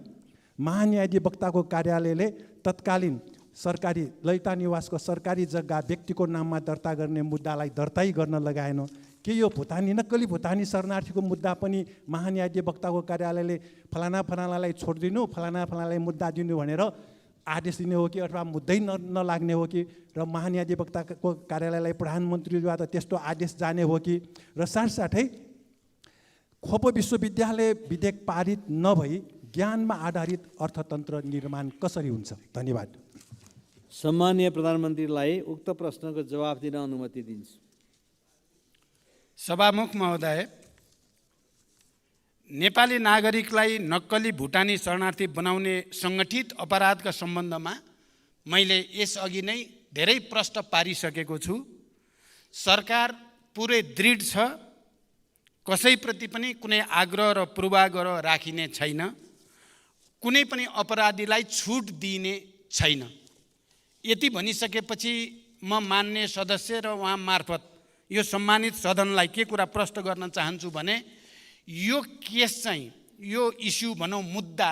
महान्यायाधिवक्ताको कार्यालयले तत्कालीन सरकारी ललिता निवासको सरकारी जग्गा व्यक्तिको नाममा दर्ता गर्ने मुद्दालाई दर्तै गर्न लगाएन। के यो नक्कली भुटानी शरणार्थीको मुद्दा पनि महान्यायाधिवक्ताको कार्यालयले फलानालाई छोडिदिनु, फलानालाई मुद्दा दिनु भनेर आदेश दिने हो कि अथवा मुद्दै नलाग्ने हो कि? र महान्यायाधिवक्ताको कार्यालयलाई प्रधानमन्त्रीद्वारा त्यस्तो आदेश जाने हो कि? र साथसाथै खोप विश्वविद्यालय विधेयक पारित नभई ज्ञानमा आधारित अर्थतन्त्र निर्माण कसरी हुन्छ? धन्यवाद। सम्माननीय प्रधानमन्त्रीलाई उक्त प्रश्नको जवाफ दिन अनुमति दिन्छु। सभामुख महोदय, नेपाली नागरिकलाई नक्कली भुटानी शरणार्थी बनाउने सङ्गठित अपराधका सम्बन्धमा मैले यसअघि नै धेरै प्रश्न पारिसकेको छु। सरकार पुरै दृढ छ, कसैप्रति पनि कुनै आग्रह र पूर्वाग्रह राखिने छैन, कुनै पनि अपराधीलाई छुट दिइने छैन। यति भनिसकेपछि म मान्य सदस्य र उहाँ मार्फत यो सम्मानित सदनलाई के कुरा प्रश्न गर्न चाहन्छु भने यो केस चाहिँ, यो इस्यु भनौँ मुद्दा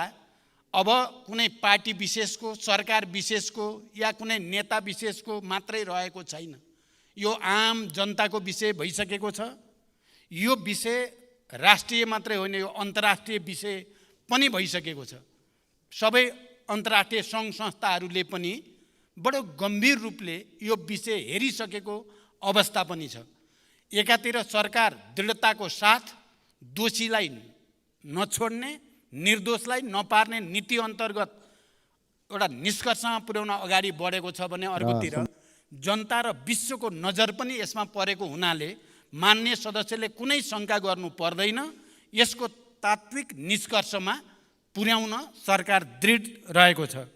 अब कुनै पार्टी विशेषको, सरकार विशेषको या कुनै नेता विशेषको मात्रै रहेको छैन। यो आम जनताको विषय भइसकेको छ। यो विषय राष्ट्रिय मात्रै होइन, यो अन्तर्राष्ट्रिय विषय पनि भइसकेको छ। सबै अन्तर्राष्ट्रिय सङ्घ संस्थाहरूले पनि बडो गम्भीर रूपले यो विषय हेरिसकेको अवस्था पनि छ। एकातिर सरकार दृढताको साथ दोषीलाई नछोड्ने, निर्दोषलाई नपार्ने नीति अन्तर्गत एउटा निष्कर्षमा पुर्याउन अगाडि बढेको छ भने अर्कोतिर जनता र विश्वको नजर पनि यसमा परेको हुनाले मान्य सदस्यले कुनै शङ्का गर्नु पर्दैन। यसको तात्विक निष्कर्षमा पुर्याउन सरकार दृढ रहेको छ।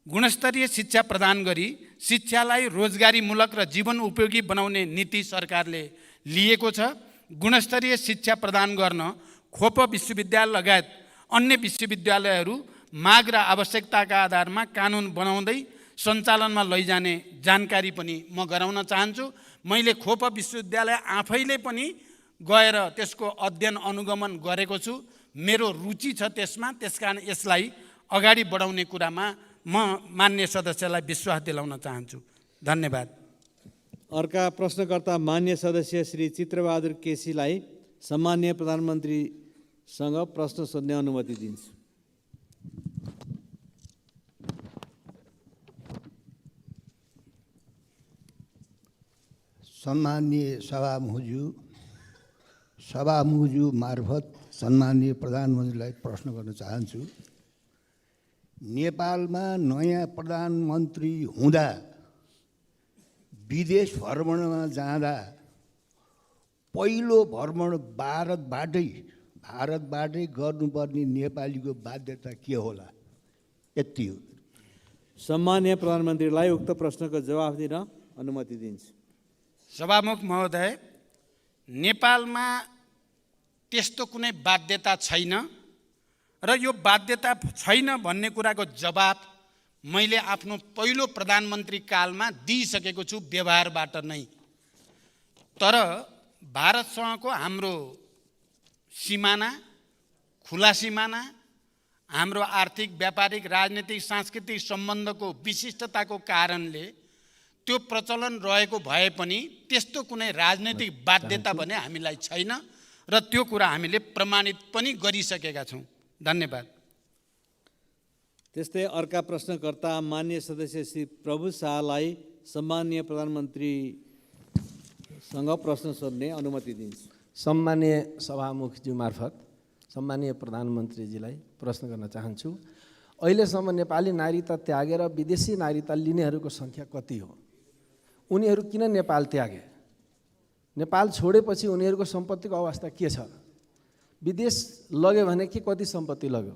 गुणस्तरीय शिक्षा प्रदान गरी शिक्षालाई रोजगारीमूलक र जीवन उपयोगी बनाउने नीति सरकारले लिएको छ। गुणस्तरीय शिक्षा प्रदान गर्न खोप विश्वविद्यालय लगायत अन्य विश्वविद्यालयहरू माग र आवश्यकताका आधारमा कानुन बनाउँदै सञ्चालनमा लैजाने जानकारी पनि म गराउन चाहन्छु। मैले खोप विश्वविद्यालय आफैले पनि गएर त्यसको अध्ययन अनुगमन गरेको छु। मेरो रुचि छ त्यसमा, त्यसकारण यसलाई अगाडि बढाउने कुरामा म मान्य सदस्यलाई विश्वास दिलाउन चाहन्छु। धन्यवाद। अर्का प्रश्नकर्ता मान्य सदस्य श्री चित्रबहादुर केसीलाई सम्माननीय प्रधानमन्त्रीसँग प्रश्न सोध्ने अनुमति दिन्छु। सम्माननीय सभामुखज्यू मार्फत सम्माननीय प्रधानमन्त्रीलाई प्रश्न गर्न चाहन्छु। नेपालमा नयाँ प्रधानमन्त्री हुँदा विदेश भ्रमणमा जाँदा पहिलो भ्रमण भारतबाटै गर्नुपर्ने नेपालीको बाध्यता के होला? यति हो। सम्माननीय प्रधानमन्त्रीलाई उक्त प्रश्नको जवाफ दिन अनुमति दिन्छु। सभामुख महोदय, नेपालमा त्यस्तो कुनै बाध्यता छैन र यो बाध्यता छैन भन्ने कुराको जवाब मैले आफ्नो पहिलो प्रधानमन्त्री कालमा दिइसकेको छु व्यवहारबाट नै। तर भारतसँगको हाम्रो सिमाना, खुला सिमाना, हाम्रो आर्थिक, व्यापारिक, राजनीतिक, सांस्कृतिक सम्बन्धको विशिष्टताको कारणले त्यो प्रचलन रहेको भए पनि त्यस्तो कुनै राजनीतिक बाध्यता भने हामीलाई छैन र त्यो कुरा हामीले प्रमाणित पनि गरिसकेका छौँ। धन्यवाद। त्यस्तै अर्का प्रश्नकर्ता माननीय सदस्य श्री प्रभु शाहलाई सम्माननीय प्रधानमन्त्रीसँग प्रश्न सोध्ने अनुमति दिन्छु। सम्माननीय सभामुखज्यू मार्फत सम्माननीय प्रधानमन्त्रीजीलाई प्रश्न गर्न चाहन्छु। अहिलेसम्म नेपाली नागरिकता त्यागेर विदेशी नागरिकता लिनेहरूको सङ्ख्या कति हो? उनीहरू किन नेपाल त्यागे? नेपाल छोडेपछि उनीहरूको सम्पत्तिको अवस्था के छ? विदेश लग्यो भने के कति सम्पत्ति लग्यो?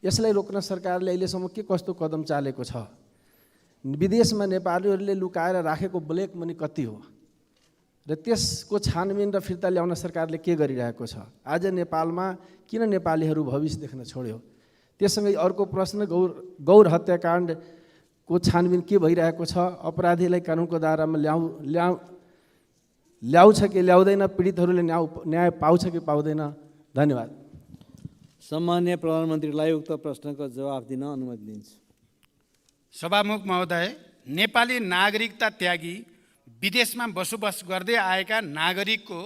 यसलाई रोक्न सरकारले अहिलेसम्म के कस्तो कदम चालेको छ? विदेशमा नेपालीहरूले लुकाएर राखेको ब्ल्याक मनी कति हो र त्यसको छानबिन र फिर्ता ल्याउन सरकारले के गरिरहेको छ? आज नेपालमा किन नेपालीहरू भविष्य देख्न छोड्यो? त्यससँगै अर्को प्रश्न, गौर हत्याकाण्डको छानबिन के भइरहेको छ? अपराधीलाई कानुनको दायरामा ल्याउँछ कि ल्याउँदैन? पीडितहरूले न्याय पाउँछ कि पाउँदैन? धन्यवाद। सम्माननीय प्रधानमन्त्रीलाई उक्त प्रश्नको जवाफ दिन अनुमति दिन्छु। सभामुख महोदय, नेपाली नागरिकता त्यागी विदेशमा बसोबास गर्दै आएका नागरिकको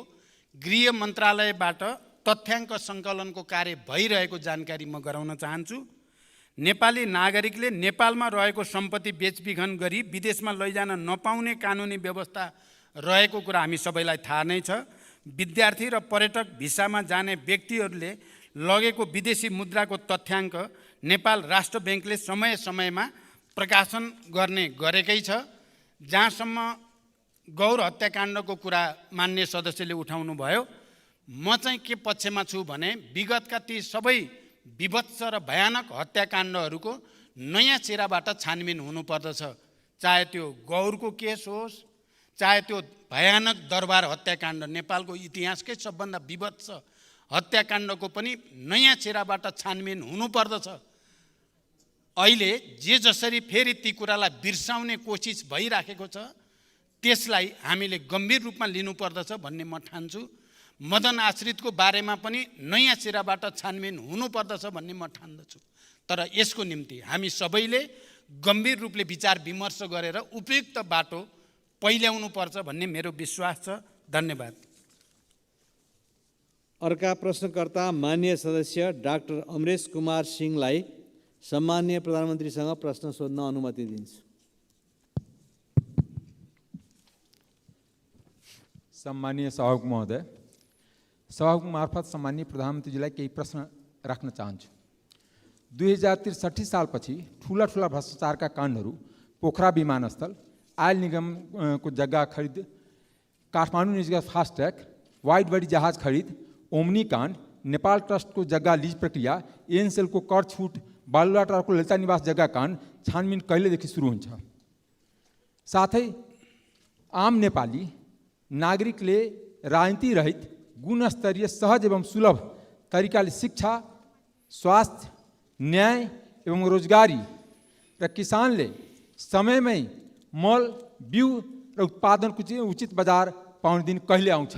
गृह मन्त्रालयबाट तथ्याङ्क सङ्कलनको कार्य भइरहेको जानकारी म गराउन चाहन्छु। नेपाली नागरिकले नेपालमा रहेको सम्पत्ति बेचबिखन गरी विदेशमा लैजान नपाउने कानुनी व्यवस्था रहेको कुरा हामी सबैलाई थाहा नै छ। विद्यार्थी र पर्यटक भिसामा जाने व्यक्तिहरूले लगेको विदेशी मुद्राको तथ्याङ्क नेपाल राष्ट्र ब्याङ्कले समय समयमा प्रकाशन गरेकै छ। जहाँसम्म गौर हत्याकाण्डको कुरा मान्य सदस्यले उठाउनु भयो, म चाहिँ के पक्षमा छु भने विगतका ती सबै विभत्स र भयानक हत्याकाण्डहरूको नयाँ चेहराबाट छानबिन हुनुपर्दछ। चाहे त्यो गौरको केस होस्, चाहे त्यो भयानक दरबार हत्याकाण्ड, नेपालको इतिहासकै सबभन्दा विभत्स हत्याकाण्डको पनि नयाँ चेहराबाट छानबिन हुनुपर्दछ। अहिले जे जसरी फेरि ती कुरालाई बिर्साउने कोसिस भइराखेको छ, त्यसलाई हामीले गम्भीर रूपमा लिनुपर्दछ भन्ने म ठान्छु। मदन आश्रितको बारेमा पनि नयाँ चेहराबाट छानबिन हुनुपर्दछ भन्ने म ठान्दछु। तर यसको निम्ति हामी सबैले गम्भीर रूपले विचार विमर्श गरेर उपयुक्त बाटो पहिल्याउनु पर्छ भन्ने मेरो विश्वास छ। धन्यवाद। अर्का प्रश्नकर्ता माननीय सदस्य डाक्टर अमरेश कुमार सिंहलाई सम्माननीय प्रधानमन्त्रीसँग प्रश्न सोध्न अनुमति दिन्छु। सम्मानीय सभामुख महोदय, सभामुख मार्फत सम्मानीय प्रधानमन्त्रीजीलाई केही प्रश्न राख्न चाहन्छु। 2063 सालपछि ठुला भ्रष्टाचारका काण्डहरू पोखरा विमानस्थल, आयल निगमको जग्गा खरिद, काठमाडौँ निजगत फास्ट्याग, वाइड बडी जहाज खरिद, ओम्नी काण्ड, नेपाल ट्रस्टको जग्गा लिज प्रक्रिया, एनसेलको कर छुट, बालुवाटारको ललिता निवास जग्गा काण्ड छानबिन कहिलेदेखि सुरु हुन्छ? साथै आम नेपाली नागरिकले राजनीति रहित गुणस्तरीय सहज एवं सुलभ तरिकाले शिक्षा, स्वास्थ्य, न्याय एवं रोजगारी र किसानले समयमै मल, बिउ र उत्पादनको उचित बजार पाउने दिन कहिले आउँछ?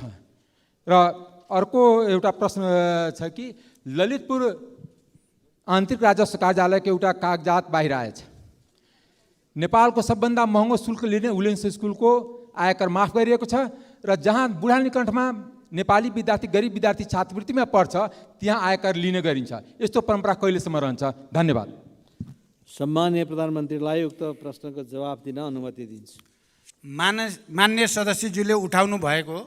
र अर्को एउटा प्रश्न छ कि ललितपुर आन्तरिक राजस्व कार्यालयको एउटा कागजात बाहिर आएछ। नेपालको सबभन्दा महँगो शुल्क लिने उलेन्स स्कुलको आयकर माफ गरिएको छ र जहाँ बुढा निकण्ठमा नेपाली विद्यार्थी, गरिब विद्यार्थी छात्रवृत्तिमा पढ्छ त्यहाँ आयकर लिने गरिन्छ। यस्तो परम्परा कहिलेसम्म रहन्छ? धन्यवाद। सम्माननीय प्रधानमन्त्रीलाई उक्त प्रश्नको जवाफ दिन अनुमति दिन्छु। मान्य सदस्यज्यूले उठाउनु भएको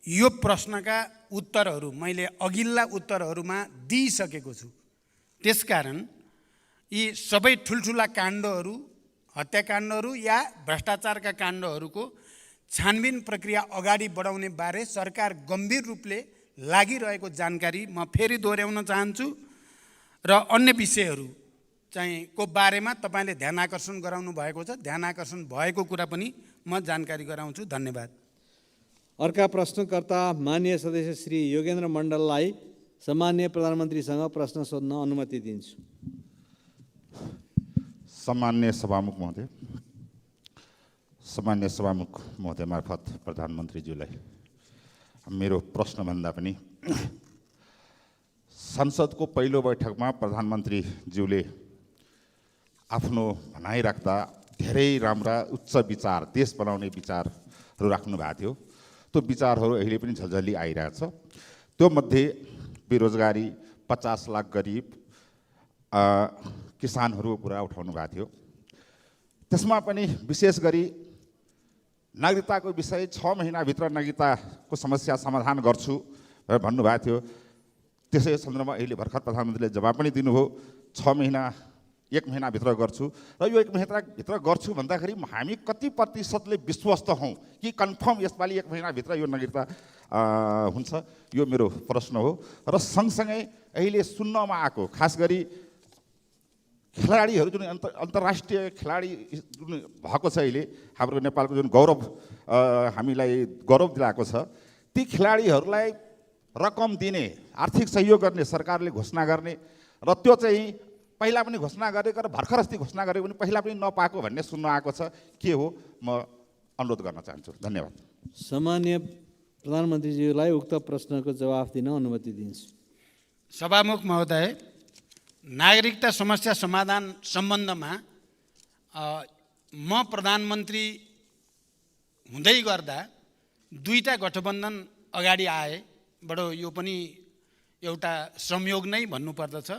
यो प्रश्नका उत्तरहरू मैले अघिल्ला उत्तरहरूमा दिइसकेको छु। त्यसकारण यी सबै ठुल्ठुला काण्डहरू, हत्याकाण्डहरू या भ्रष्टाचारका काण्डहरूको छानबिन प्रक्रिया अगाडि बढाउने बारे सरकार गम्भीर रूपले लागिरहेको जानकारी म फेरि दोहोऱ्याउन चाहन्छु र अन्य विषयहरू चाहिँ को बारेमा तपाईँले ध्यान आकर्षण गराउनु भएको छ। ध्यान आकर्षण भएको कुरा पनि म जानकारी गराउँछु। धन्यवाद। अर्का प्रश्नकर्ता माननीय सदस्य श्री योगेन्द्र मण्डललाई सम्माननीय प्रधानमन्त्रीसँग प्रश्न सोध्न अनुमति दिन्छु। सम्माननीय सभामुख महोदय, सम्माननीय सभामुख महोदय मार्फत प्रधानमन्त्रीज्यूलाई मेरो प्रश्नभन्दा पनि संसदको पहिलो बैठकमा प्रधानमन्त्रीज्यूले आफ्नो भनाइ राख्दा धेरै राम्रा उच्च विचार, देश बनाउने विचारहरू राख्नु भएको थियो। त्यो विचारहरू अहिले पनि झल्झली आइरहेछ। त्यो त्यो मध्ये बेरोजगारी, 50 लाख गरिब, किसानहरूको कुरा उठाउनु भएको थियो। त्यसमा पनि विशेष गरी नागरिकताको विषय 6 महिनाभित्र नागरिकताको समस्या समाधान गर्छु भनेर भन्नुभएको थियो। त्यसै सन्दर्भमा अहिले भर्खर प्रधानमन्त्रीले जवाब पनि दिनुभयो, 6 महिना 1 महिनाभित्र गर्छु। र यो 1 महिनाभित्र गर्छु भन्दाखेरि हामी कति प्रतिशतले विश्वस्त हौँ कि कन्फर्म यसपालि 1 महिनाभित्र यो नागरिकता हुन्छ, यो मेरो प्रश्न हो। र सँगसँगै अहिले सुन्नमा आएको खास गरी खेलाडीहरू जुन अन्तर्राष्ट्रिय खेलाडी जुन भएको छ अहिले हाम्रो नेपालको जुन गौरव हामीलाई गौरव दिलाएको छ, ती खेलाडीहरूलाई रकम दिने, आर्थिक सहयोग गर्ने सरकारले घोषणा गर्ने र त्यो चाहिँ पहिला पनि घोषणा गरेको र भर्खर अस्ति घोषणा गरेको पनि पहिला पनि नपाएको भन्ने सुन्न आएको छ। के हो, म अनुरोध गर्न चाहन्छु। धन्यवाद। सम्माननीय प्रधानमन्त्रीज्यूलाई उक्त प्रश्नको जवाफ दिन अनुमति दिन्छु। सभामुख महोदय, नागरिकता समस्या समाधान सम्बन्धमा म प्रधानमन्त्री हुँदै गर्दा दुईटा गठबन्धन अगाडि आए। बडो यो पनि एउटा संयोग नै भन्नुपर्दछ।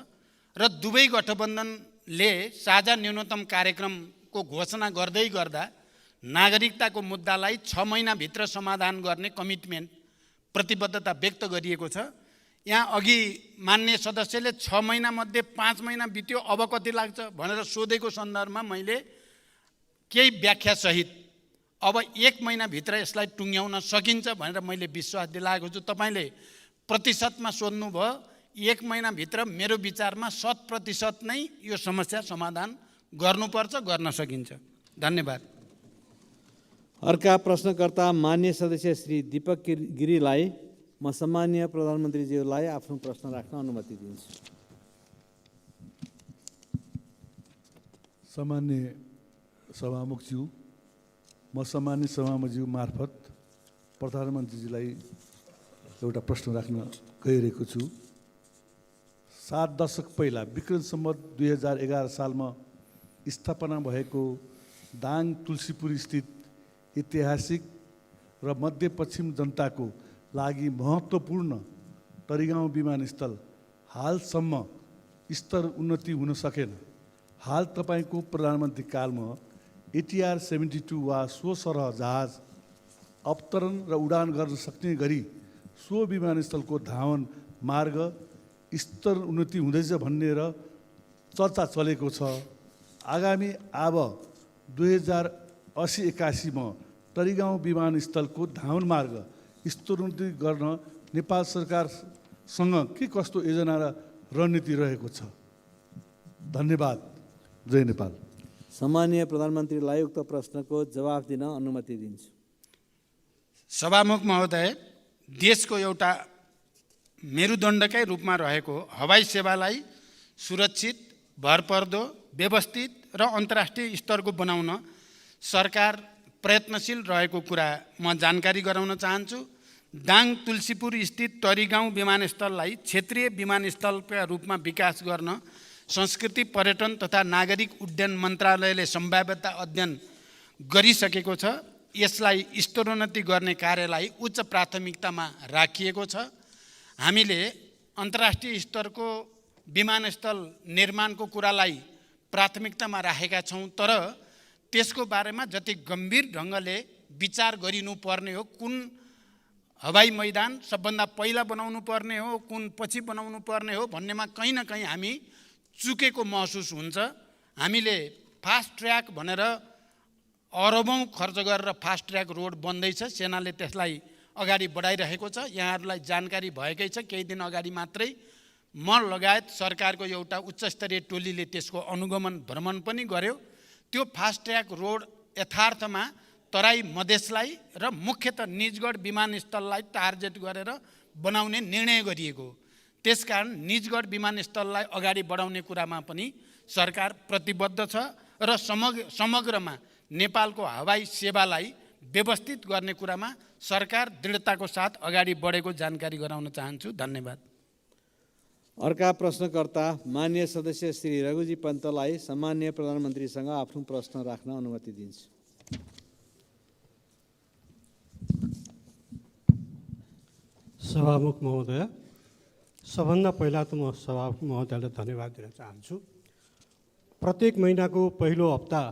र दुवै गठबन्धनले साझा न्यूनतम कार्यक्रमको घोषणा गर्दै गर्दा नागरिकताको मुद्दालाई 6 महिनाभित्र समाधान गर्ने कमिटमेन्ट, प्रतिबद्धता व्यक्त गरिएको छ। यहाँ अघि मान्य सदस्यले 6 महिनामध्ये 5 महिना बित्यो, अब कति लाग्छ भनेर सोधेको सन्दर्भमा मैले केही व्याख्यासहित अब 1 महिनाभित्र यसलाई टुङ्ग्याउन सकिन्छ भनेर मैले विश्वास दिलाएको छु। तपाईँले प्रतिशतमा सोध्नुभयो, 1 महिनाभित्र मेरो विचारमा 100% नै यो समस्या समाधान गर्नुपर्छ, गर्न सकिन्छ। धन्यवाद। अर्का प्रश्नकर्ता मान्य सदस्य श्री दीपक गिरीलाई म सम्माननीय प्रधानमन्त्रीज्यूलाई आफ्नो प्रश्न राख्न अनुमति दिन्छु। सम्मान्य सभामुखज्यू, म सम्मान्य सभामुखज्यू मार्फत प्रधानमन्त्रीजीलाई एउटा प्रश्न राख्न गइरहेको छु। 7 दशक पहिला विक्रम सम्वत 2011 सालमा स्थापना भएको दाङ तुलसीपुर स्थित ऐतिहासिक र मध्यपश्चिम जनताको लागि महत्त्वपूर्ण तरिगाउँ विमानस्थल हालसम्म स्तर उन्नति हुन सकेन। हाल तपाईँको प्रधानमन्त्री कालमा ATR 72 वा सो सरह जहाज अवतरण र उडान गर्न सक्ने गरी सो विमानस्थलको धावन मार्ग स्तर उन्नति हुँदैछ भन्ने र चर्चा चलेको छ। आगामी अब 2080-81 तरिगाउँ विमानस्थलको धावन मार्ग स्तरोन्नति गर्न नेपाल सरकारसँग के कस्तो योजना र रणनीति रहेको छ? धन्यवाद। जय नेपाल। सम्माननीय प्रधानमन्त्रीलाई उक्त प्रश्नको जवाफ दिन अनुमति दिन्छु। सभामुख महोदय, देशको एउटा मेरुदण्डकै रूपमा रहेको हवाई सेवालाई सुरक्षित, भरपर्दो, व्यवस्थित र अन्तर्राष्ट्रिय स्तरको बनाउन सरकार प्रयत्नशील रहेको कुरा म जानकारी गराउन चाहन्छु। दाङ तुलसीपुर स्थित तरिगाउँ विमानस्थललाई क्षेत्रीय विमानस्थलका रूपमा विकास गर्न संस्कृति, पर्यटन तथा नागरिक उड्डयन मन्त्रालयले सम्भाव्यता अध्ययन गरिसकेको छ। यसलाई स्तरोन्नति गर्ने कार्यलाई उच्च प्राथमिकतामा राखिएको छ। हामीले अन्तर्राष्ट्रिय स्तरको विमानस्थल निर्माणको कुरालाई प्राथमिकतामा राखेका छौँ, तर त्यसको बारेमा जति गम्भीर ढङ्गले विचार गरिनुपर्ने हो, कुन हवाई मैदान सबभन्दा पहिला बनाउनु पर्ने हो, कुन पछि बनाउनु पर्ने हो भन्नेमा कहीँ न कहीँ हामी चुकेको महसुस हुन्छ। हामीले फास्ट ट्र्याक भनेर अरबौँ खर्च गरेर फास्ट ट्र्याक रोड बन्दैछ, सेनाले त्यसलाई अगाडि बढाइरहेको छ। यहाँहरूलाई जानकारी भएकै छ, केही दिन अगाडि मात्रै म लगायत सरकारको एउटा उच्चस्तरीय टोलीले त्यसको अनुगमन भ्रमण पनि गर्यो। त्यो फास्ट ट्र्याक रोड यथार्थमा तराई मधेसलाई र मुख्यतः निजगढ विमानस्थललाई टार्गेट गरेर बनाउने निर्णय गरिएको। त्यसकारण निजगढ विमानस्थललाई अगाडि बढाउने कुरामा पनि सरकार प्रतिबद्ध छ र समग्रमा नेपालको हवाई सेवालाई व्यवस्थित गर्ने कुरामा सरकार दृढताको साथ अगाडि बढेको जानकारी गराउन चाहन्छु। धन्यवाद। अर्का प्रश्नकर्ता मान्य सदस्य श्री रघुजी पन्तलाई सम्मान्य प्रधानमन्त्रीसँग आफ्नो प्रश्न राख्न अनुमति दिन्छु। सभामुख महोदय, सबभन्दा पहिला त म सभामुख महोदयलाई धन्यवाद दिन चाहन्छु। प्रत्येक महिनाको पहिलो हप्ता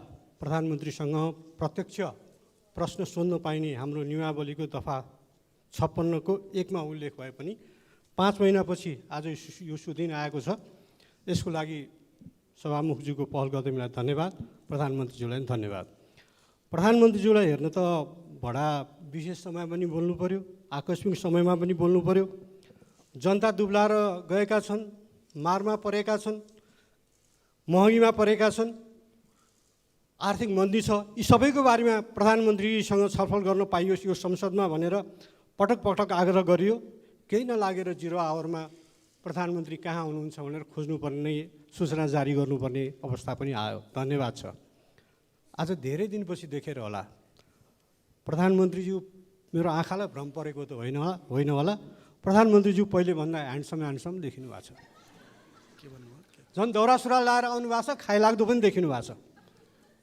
प्रधानमन्त्रीसँग प्रत्यक्ष प्रश्न सोध्न पाइने हाम्रो नियमावलीको दफा 56 को 1 मा उल्लेख भए पनि 5 महिनापछि आज यो सुदिन आएको छ। यसको लागि सभामुखज्यूको पहल गर्दैलाई धन्यवाद, प्रधानमन्त्रीज्यूलाई पनि धन्यवाद। प्रधानमन्त्रीज्यूलाई हेर्न त बडा विशेष समय पनि बोल्नु पर्यो, आकस्मिक समयमा पनि बोल्नु पर्यो। जनता दुब्लाएर गएका छन्, मारमा परेका छन्, महँगीमा परेका छन्, आर्थिक मन्दी छ। यी सबैको बारेमा प्रधानमन्त्रीसँग छलफल गर्न पाइयोस् यो संसदमा भनेर पटक पटक आग्रह गरियो। केही नलागेर 0 आवरमा प्रधानमन्त्री कहाँ हुनुहुन्छ भनेर खोज्नुपर्ने, सूचना जारी गर्नुपर्ने अवस्था पनि आयो। धन्यवाद छ। आज धेरै दिनपछि देखेर होला प्रधानमन्त्रीज्यू, मेरो आँखालाई भ्रम परेको त होइन होला, प्रधानमन्त्रीज्यू पहिले भन्दा ह्यान्डसम देखिनु भएको छ। झन् दौरा सुरुवाल लाएर आउनु भएको छ, खाइलाग्दो पनि देखिनु भएको छ।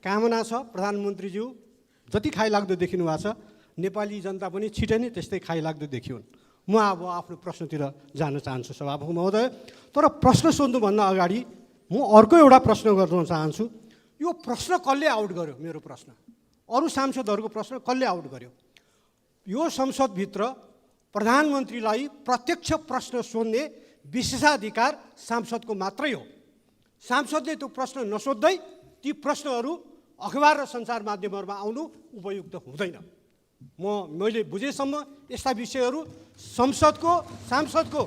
कामना छ प्रधानमन्त्रीज्यू जति खाइलाग्दो देखिनु भएको छ, नेपाली जनता पनि छिटै नै त्यस्तै खाइलाग्दो देखिउन्। म अब आफ्नो प्रश्नतिर जान चाहन्छु सभामुख महोदय। तर प्रश्न सोध्नुभन्दा अगाडि म अर्को एउटा प्रश्न गर्न चाहन्छु। यो प्रश्न कसले आउट गर्यो? मेरो प्रश्न, अरू सांसदहरूको प्रश्न कसले आउट गर्यो? यो संसदभित्र प्रधानमन्त्रीलाई प्रत्यक्ष प्रश्न सोध्ने विशेषाधिकार सांसदको मात्रै हो। सांसदले त्यो प्रश्न नसोध्दै ती प्रश्नहरू अखबार र सञ्चार माध्यमहरूमा आउनु उपयुक्त हुँदैन। मैले बुझेसम्म यस्ता विषयहरू सांसदको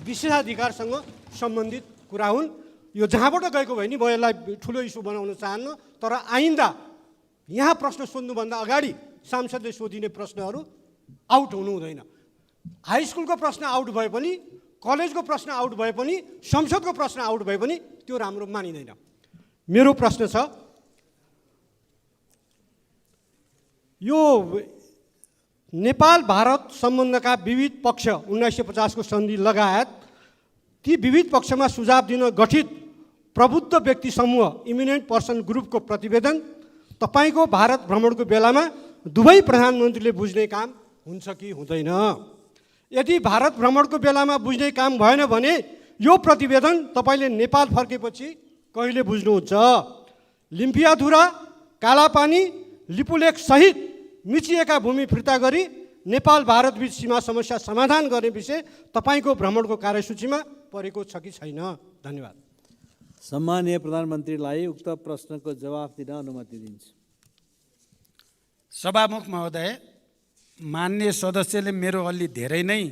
विशेषाधिकारसँग सम्बन्धित कुरा हुन्। यो जहाँबाट गएको भए नि म यसलाई ठुलो इस्यु बनाउन चाहन्न, तर आइन्दा यहाँ प्रश्न सोध्नुभन्दा अगाडि सांसदले सोधिने प्रश्नहरू आउट हुनु हुँदैन। हाई स्कुलको प्रश्न आउट भए पनि, कलेजको प्रश्न आउट भए पनि, संसदको प्रश्न आउट भए पनि त्यो राम्रो मानिँदैन। मेरो प्रश्न छ, यो नेपाल भारत सम्बन्धका विविध पक्ष 1950 को सन्धि लगायत ती विविध पक्षमा सुझाव दिन गठित प्रबुद्ध व्यक्ति समूह इमिनेन्ट पर्सन ग्रुपको प्रतिवेदन तपाईँको भारत भ्रमणको बेलामा दुवै प्रधानमन्त्रीले बुझ्ने काम हुन्छ कि हुँदैन? यदि भारत भ्रमणको बेलामा बुझ्ने काम भएन भने यो प्रतिवेदन तपाईँले नेपाल फर्केपछि कहिले बुझ्नुहुन्छ? लिम्पियाधुरा, कालापानी, लिपुलेख सहित मिचिएका भूमि फिर्ता गरी नेपाल भारत बीच सीमा समस्या समाधान गर्ने विषय तपाईँको भ्रमणको कार्यसूचीमा परेको छ कि छैन? धन्यवाद। सम्माननीय प्रधानमन्त्रीलाई उक्त प्रश्नको जवाफ दिन अनुमति दिन्छु। सभामुख महोदय, मान्य सदस्यले मेरो अलि धेरै नै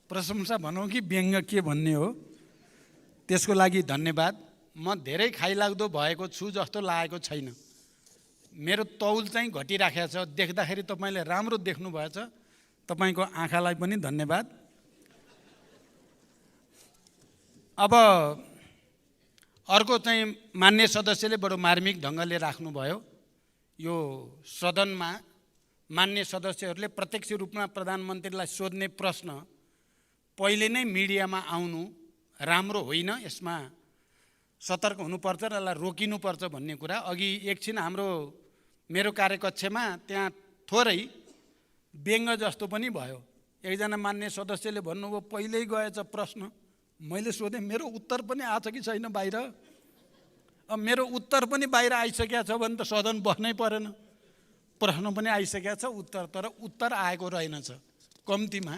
प्रशंसा भनौँ कि व्यङ्ग के भन्ने हो, त्यसको लागि धन्यवाद। म धेरै खाइलाग्दो भएको छु जस्तो लागेको छैन। मेरो तौल चाहिँ घटिराखेको छ, देख्दाखेरि तपाईँले राम्रो देख्नुभएछ। तपाईँको आँखालाई पनि धन्यवाद। अब अर्को चाहिँ मान्य सदस्यले बडो मार्मिक ढङ्गले राख्नुभयो। यो सदनमा मान्य सदस्यहरूले प्रत्यक्ष रूपमा प्रधानमन्त्रीलाई सोध्ने प्रश्न पहिले नै मिडियामा आउनु राम्रो होइन, यसमा सतर्क हुनुपर्छ र यसलाई रोकिनुपर्छ भन्ने कुरा। अघि एकछिन मेरो कार्यकक्षमा त्यहाँ थोरै व्यङ्ग जस्तो पनि भयो। एकजना मान्य सदस्यले भन्नुभयो पहिल्यै गएछ प्रश्न, मैले सोधेँ मेरो उत्तर पनि आछ कि छैन बाहिर? अब मेरो उत्तर पनि बाहिर आइसकेको छ भने त सदन बस्नै परेन। प्रश्न पनि आइसकेको छ, तर उत्तर आएको रहेनछ। कम्तीमा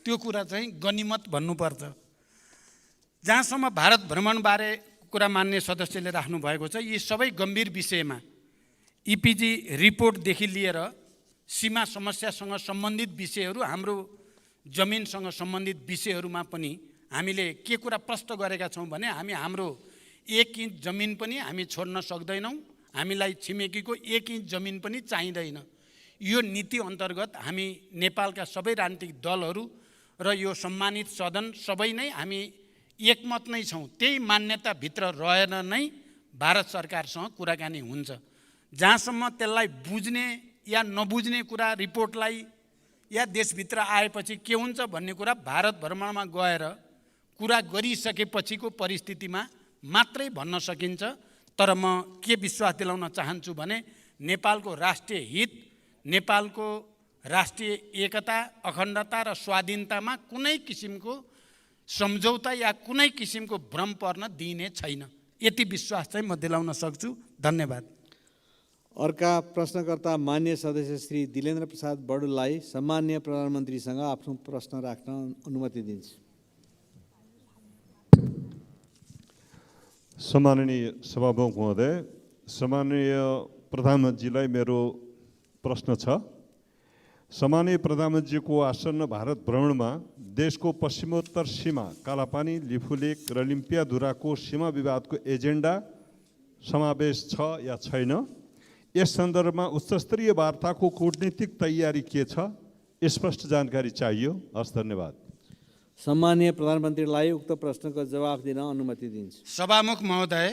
त्यो कुरा चाहिँ गनिमत भन्नुपर्छ। जहाँसम्म भारत भ्रमणबारे कुरा मान्य सदस्यले राख्नु भएको छ, यी सबै गम्भीर विषयमा इपिजी रिपोर्टदेखि लिएर सीमा समस्यासँग सम्बन्धित विषयहरू, हाम्रो जमिनसँग सम्बन्धित विषयहरूमा पनि हामीले के कुरा प्रश्न गरेका छौँ भने हाम्रो 1 इन्च जमिन पनि हामी छोड्न सक्दैनौँ, हामीलाई छिमेकीको 1 इन्च जमिन पनि चाहिँदैन। यो नीति अन्तर्गत हामी नेपालका सबै राजनीतिक दलहरू र यो सम्मानित सदन सबै नै हामी एकमत नै छौँ। त्यही मान्यताभित्र रहेर नै भारत सरकारसँग कुराकानी हुन्छ। जहाँसम्म त्यसलाई बुझ्ने या नबुझ्ने कुरा रिपोर्टलाई या देशभित्र आएपछि के हुन्छ भन्ने कुरा भारत भ्रमणमा गएर कुरा गरिसकेपछिको परिस्थितिमा मात्रै भन्न सकिन्छ। तर म के विश्वास दिलाउन चाहन्छु भने नेपालको राष्ट्रिय हित, नेपालको राष्ट्रिय एकता, अखण्डता र स्वाधीनतामा कुनै किसिमको सम्झौता या कुनै किसिमको भ्रम पर्न दिइने छैन। यति विश्वास चाहिँ म दिलाउन सक्छु। धन्यवाद। अर्का प्रश्नकर्ता मान्य सदस्य श्री दिलेन्द्र प्रसाद बडुललाई सम्मान्य प्रधानमन्त्रीसँग आफ्नो प्रश्न राख्न अनुमति दिन्छु। सम्माननीय सभामुख महोदय, सम्माननीय प्रधानमन्त्रीलाई मेरो प्रश्न छ। सम्माननीय प्रधानमन्त्रीको आसन्न भारत भ्रमणमा देशको पश्चिमोत्तर सीमा कालापानी, लिफुलेक र लिम्पियाधुराको सीमा विवादको एजेन्डा समावेश छ या छैन? यस सन्दर्भमा उच्चस्तरीय वार्ताको कूटनीतिक तयारी के छ? स्पष्ट जानकारी चाहियो। हस्, धन्यवाद। सम्माननीय प्रधानमन्त्रीलाई उक्त प्रश्नको जवाफ दिन अनुमति दिन्छु। सभामुख महोदय,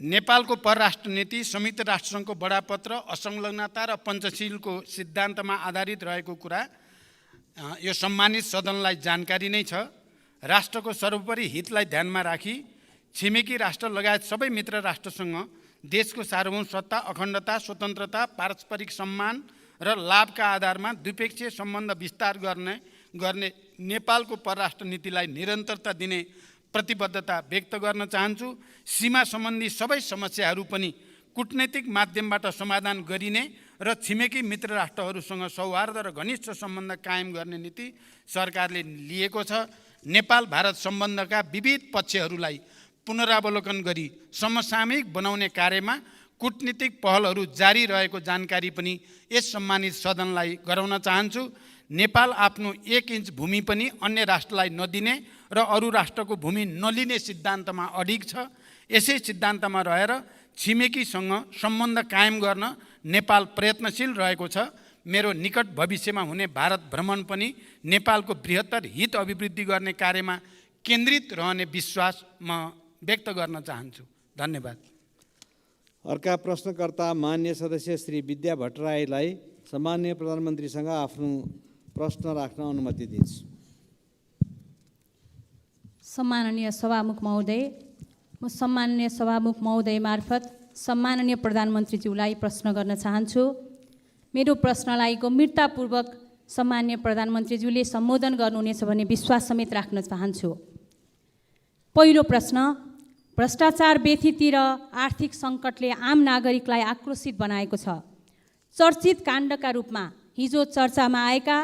नेपालको परराष्ट्र नीति संयुक्त राष्ट्रसङ्घको बडापत्र, असंलग्नता र पञ्चशीलको सिद्धान्तमा आधारित रहेको कुरा यो सम्मानित सदनलाई जानकारी नै छ। राष्ट्रको सर्वोपरि हितलाई ध्यानमा राखी छिमेकी राष्ट्र लगायत सबै मित्र राष्ट्रसँग देशको सार्वभौम सत्ता, अखण्डता, स्वतन्त्रता, पारस्परिक सम्मान र लाभका आधारमा द्विपक्षीय सम्बन्ध विस्तार गर्ने नेपालको परराष्ट्र नीतिलाई निरन्तरता दिने प्रतिबद्धता व्यक्त गर्न चाहन्छु। सीमा सम्बन्धी सबै समस्याहरू पनि कूटनैतिक माध्यमबाट समाधान गरिने र छिमेकी मित्र राष्ट्रहरूसँग सौहार्द र घनिष्ठ सम्बन्ध कायम गर्ने नीति सरकारले लिएको छ। नेपाल भारत सम्बन्धका विविध पक्षहरूलाई पुनरावलोकन गरी समसामयिक बनाउने कार्यमा कूटनीतिक पहलहरू जारी रहेको जानकारी पनि यस सम्मानित सदनलाई गराउन चाहन्छु। नेपाल आफ्नो 1 इन्च भूमि पनि अन्य राष्ट्रलाई नदिने र अरू राष्ट्रको भूमि नलिने सिद्धान्तमा अडिग छ। यसै सिद्धान्तमा रहेर छिमेकीसँग सम्बन्ध कायम गर्न नेपाल प्रयत्नशील रहेको छ। मेरो निकट भविष्यमा हुने भारत भ्रमण पनि नेपालको बृहत्तर हित अभिवृद्धि गर्ने कार्यमा केन्द्रित रहने विश्वास म व्यक्त गर्न चाहन्छु। धन्यवाद। अर्का प्रश्नकर्ता मान्य सदस्य श्री विद्या भट्टराईलाई सम्मान्य प्रधानमन्त्रीसँग आफ्नो प्रश्न राख्न अनुमति दिन्छु। सम्माननीय सभामुख महोदय, म सम्माननीय सभामुख महोदय मार्फत सम्माननीय प्रधानमन्त्रीज्यूलाई प्रश्न गर्न चाहन्छु। मेरो प्रश्नलाई गम्भीरतापूर्वक सम्माननीय प्रधानमन्त्रीज्यूले सम्बोधन गर्नुहुनेछ भन्ने विश्वास समेत राख्न चाहन्छु। पहिलो प्रश्न, भ्रष्टाचार व्यथिति र आर्थिक सङ्कटले आम नागरिकलाई आक्रोशित बनाएको छ। चर्चित काण्डका रूपमा हिजो चर्चामा आएका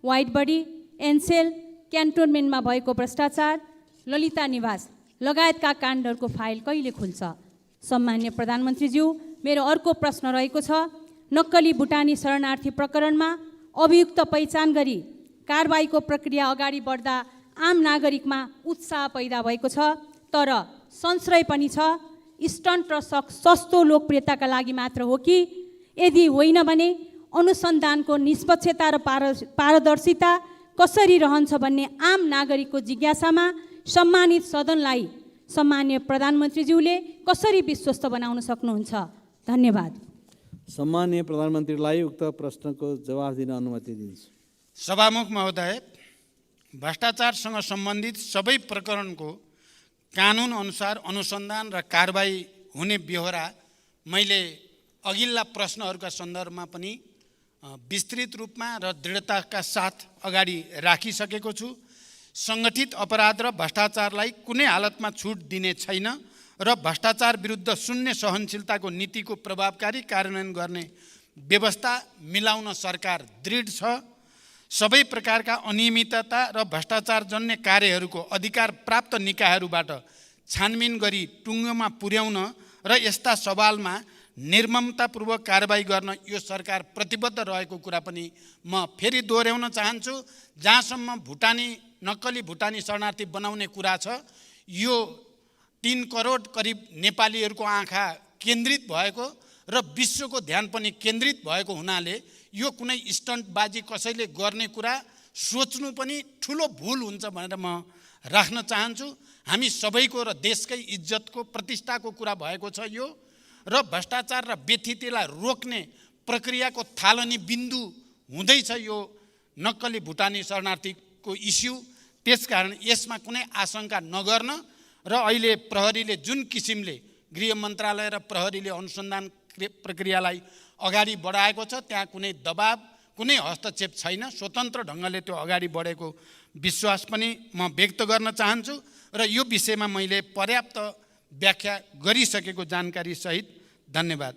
वाइट बडी, एनसेल, क्यान्टोनमेन्टमा भएको भ्रष्टाचार, ललिता निवास लगायतका काण्डहरूको फाइल कहिले खुल्छ? सम्मान्य प्रधानमन्त्रीज्यू, मेरो अर्को प्रश्न रहेको छ। नक्कली भुटानी शरणार्थी प्रकरणमा अभियुक्त पहिचान गरी कारबाहीको प्रक्रिया अगाडि बढ्दा आम नागरिकमा उत्साह पैदा भएको छ, तर संशय पनि छ स्टन्ट र सस्तो लोकप्रियताका लागि मात्र हो कि? यदि होइन भने अनुसन्धानको निष्पक्षता र पारदर्शिता कसरी रहन्छ भन्ने आम नागरिकको जिज्ञासामा सम्मानित सदनलाई सम्मान्य प्रधानमन्त्रीज्यूले कसरी विश्वस्त बनाउन सक्नुहुन्छ? धन्यवाद। सम्मान्य प्रधानमन्त्रीलाई उक्त प्रश्नको जवाफ दिन अनुमति दिन्छु। सभामुख महोदय, भ्रष्टाचारसँग सम्बन्धित सबै प्रकरणको कानुन अनुसार अनुसन्धान र कारबाही हुने बेहोरा मैले अघिल्ला प्रश्नहरूका सन्दर्भमा पनि विस्तृत रूपमा र दृढताका साथ अगाडि राखिसकेको छु। सङ्गठित अपराध र भ्रष्टाचारलाई कुनै हालतमा छुट दिने छैन र भ्रष्टाचार विरुद्ध शून्य सहनशीलताको नीतिको प्रभावकारी कार्यान्वयन गर्ने व्यवस्था मिलाउन सरकार दृढ छ। सबै प्रकारका अनियमितता र भ्रष्टाचारजन्य कार्यहरूको अधिकार प्राप्त निकायहरूबाट छानबिन गरी टुङ्गोमा पुर्याउन र यस्ता सवालमा निर्ममतापूर्वक कारबाही गर्न यो सरकार प्रतिबद्ध रहेको कुरा पनि म फेरि दोहोऱ्याउन चाहन्छु। जहाँसम्म नक्कली भुटानी शरणार्थी बनाउने कुरा छ, यो 3 करोड करिब नेपालीहरूको आँखा केन्द्रित भएको र विश्वको ध्यान पनि केन्द्रित भएको हुनाले यो कुनै स्टन्टबाजी कसैले गर्ने कुरा सोच्नु पनि ठुलो भुल हुन्छ भनेर म राख्न चाहन्छु। हामी सबैको र देशकै इज्जतको प्रतिष्ठाको कुरा भएको छ यो, र भ्रष्टाचार र व्यथितिलाई रोक्ने प्रक्रियाको थालनी बिन्दु हुँदैछ यो नक्कली भुटानी शरणार्थीको इस्यु। त्यसकारण यसमा कुनै आशंका नगर्न र अहिले प्रहरीले जुन किसिमले गृह मन्त्रालय र प्रहरीले अनुसन्धान प्रक्रियालाई अगाडि बढाएको छ, त्यहाँ कुनै दबाब कुनै हस्तक्षेप छैन, स्वतन्त्र ढङ्गले त्यो अगाडि बढेको विश्वास पनि म व्यक्त गर्न चाहन्छु र यो विषयमा मैले पर्याप्त व्याख्या गरिसकेको जानकारी सहित धन्यवाद।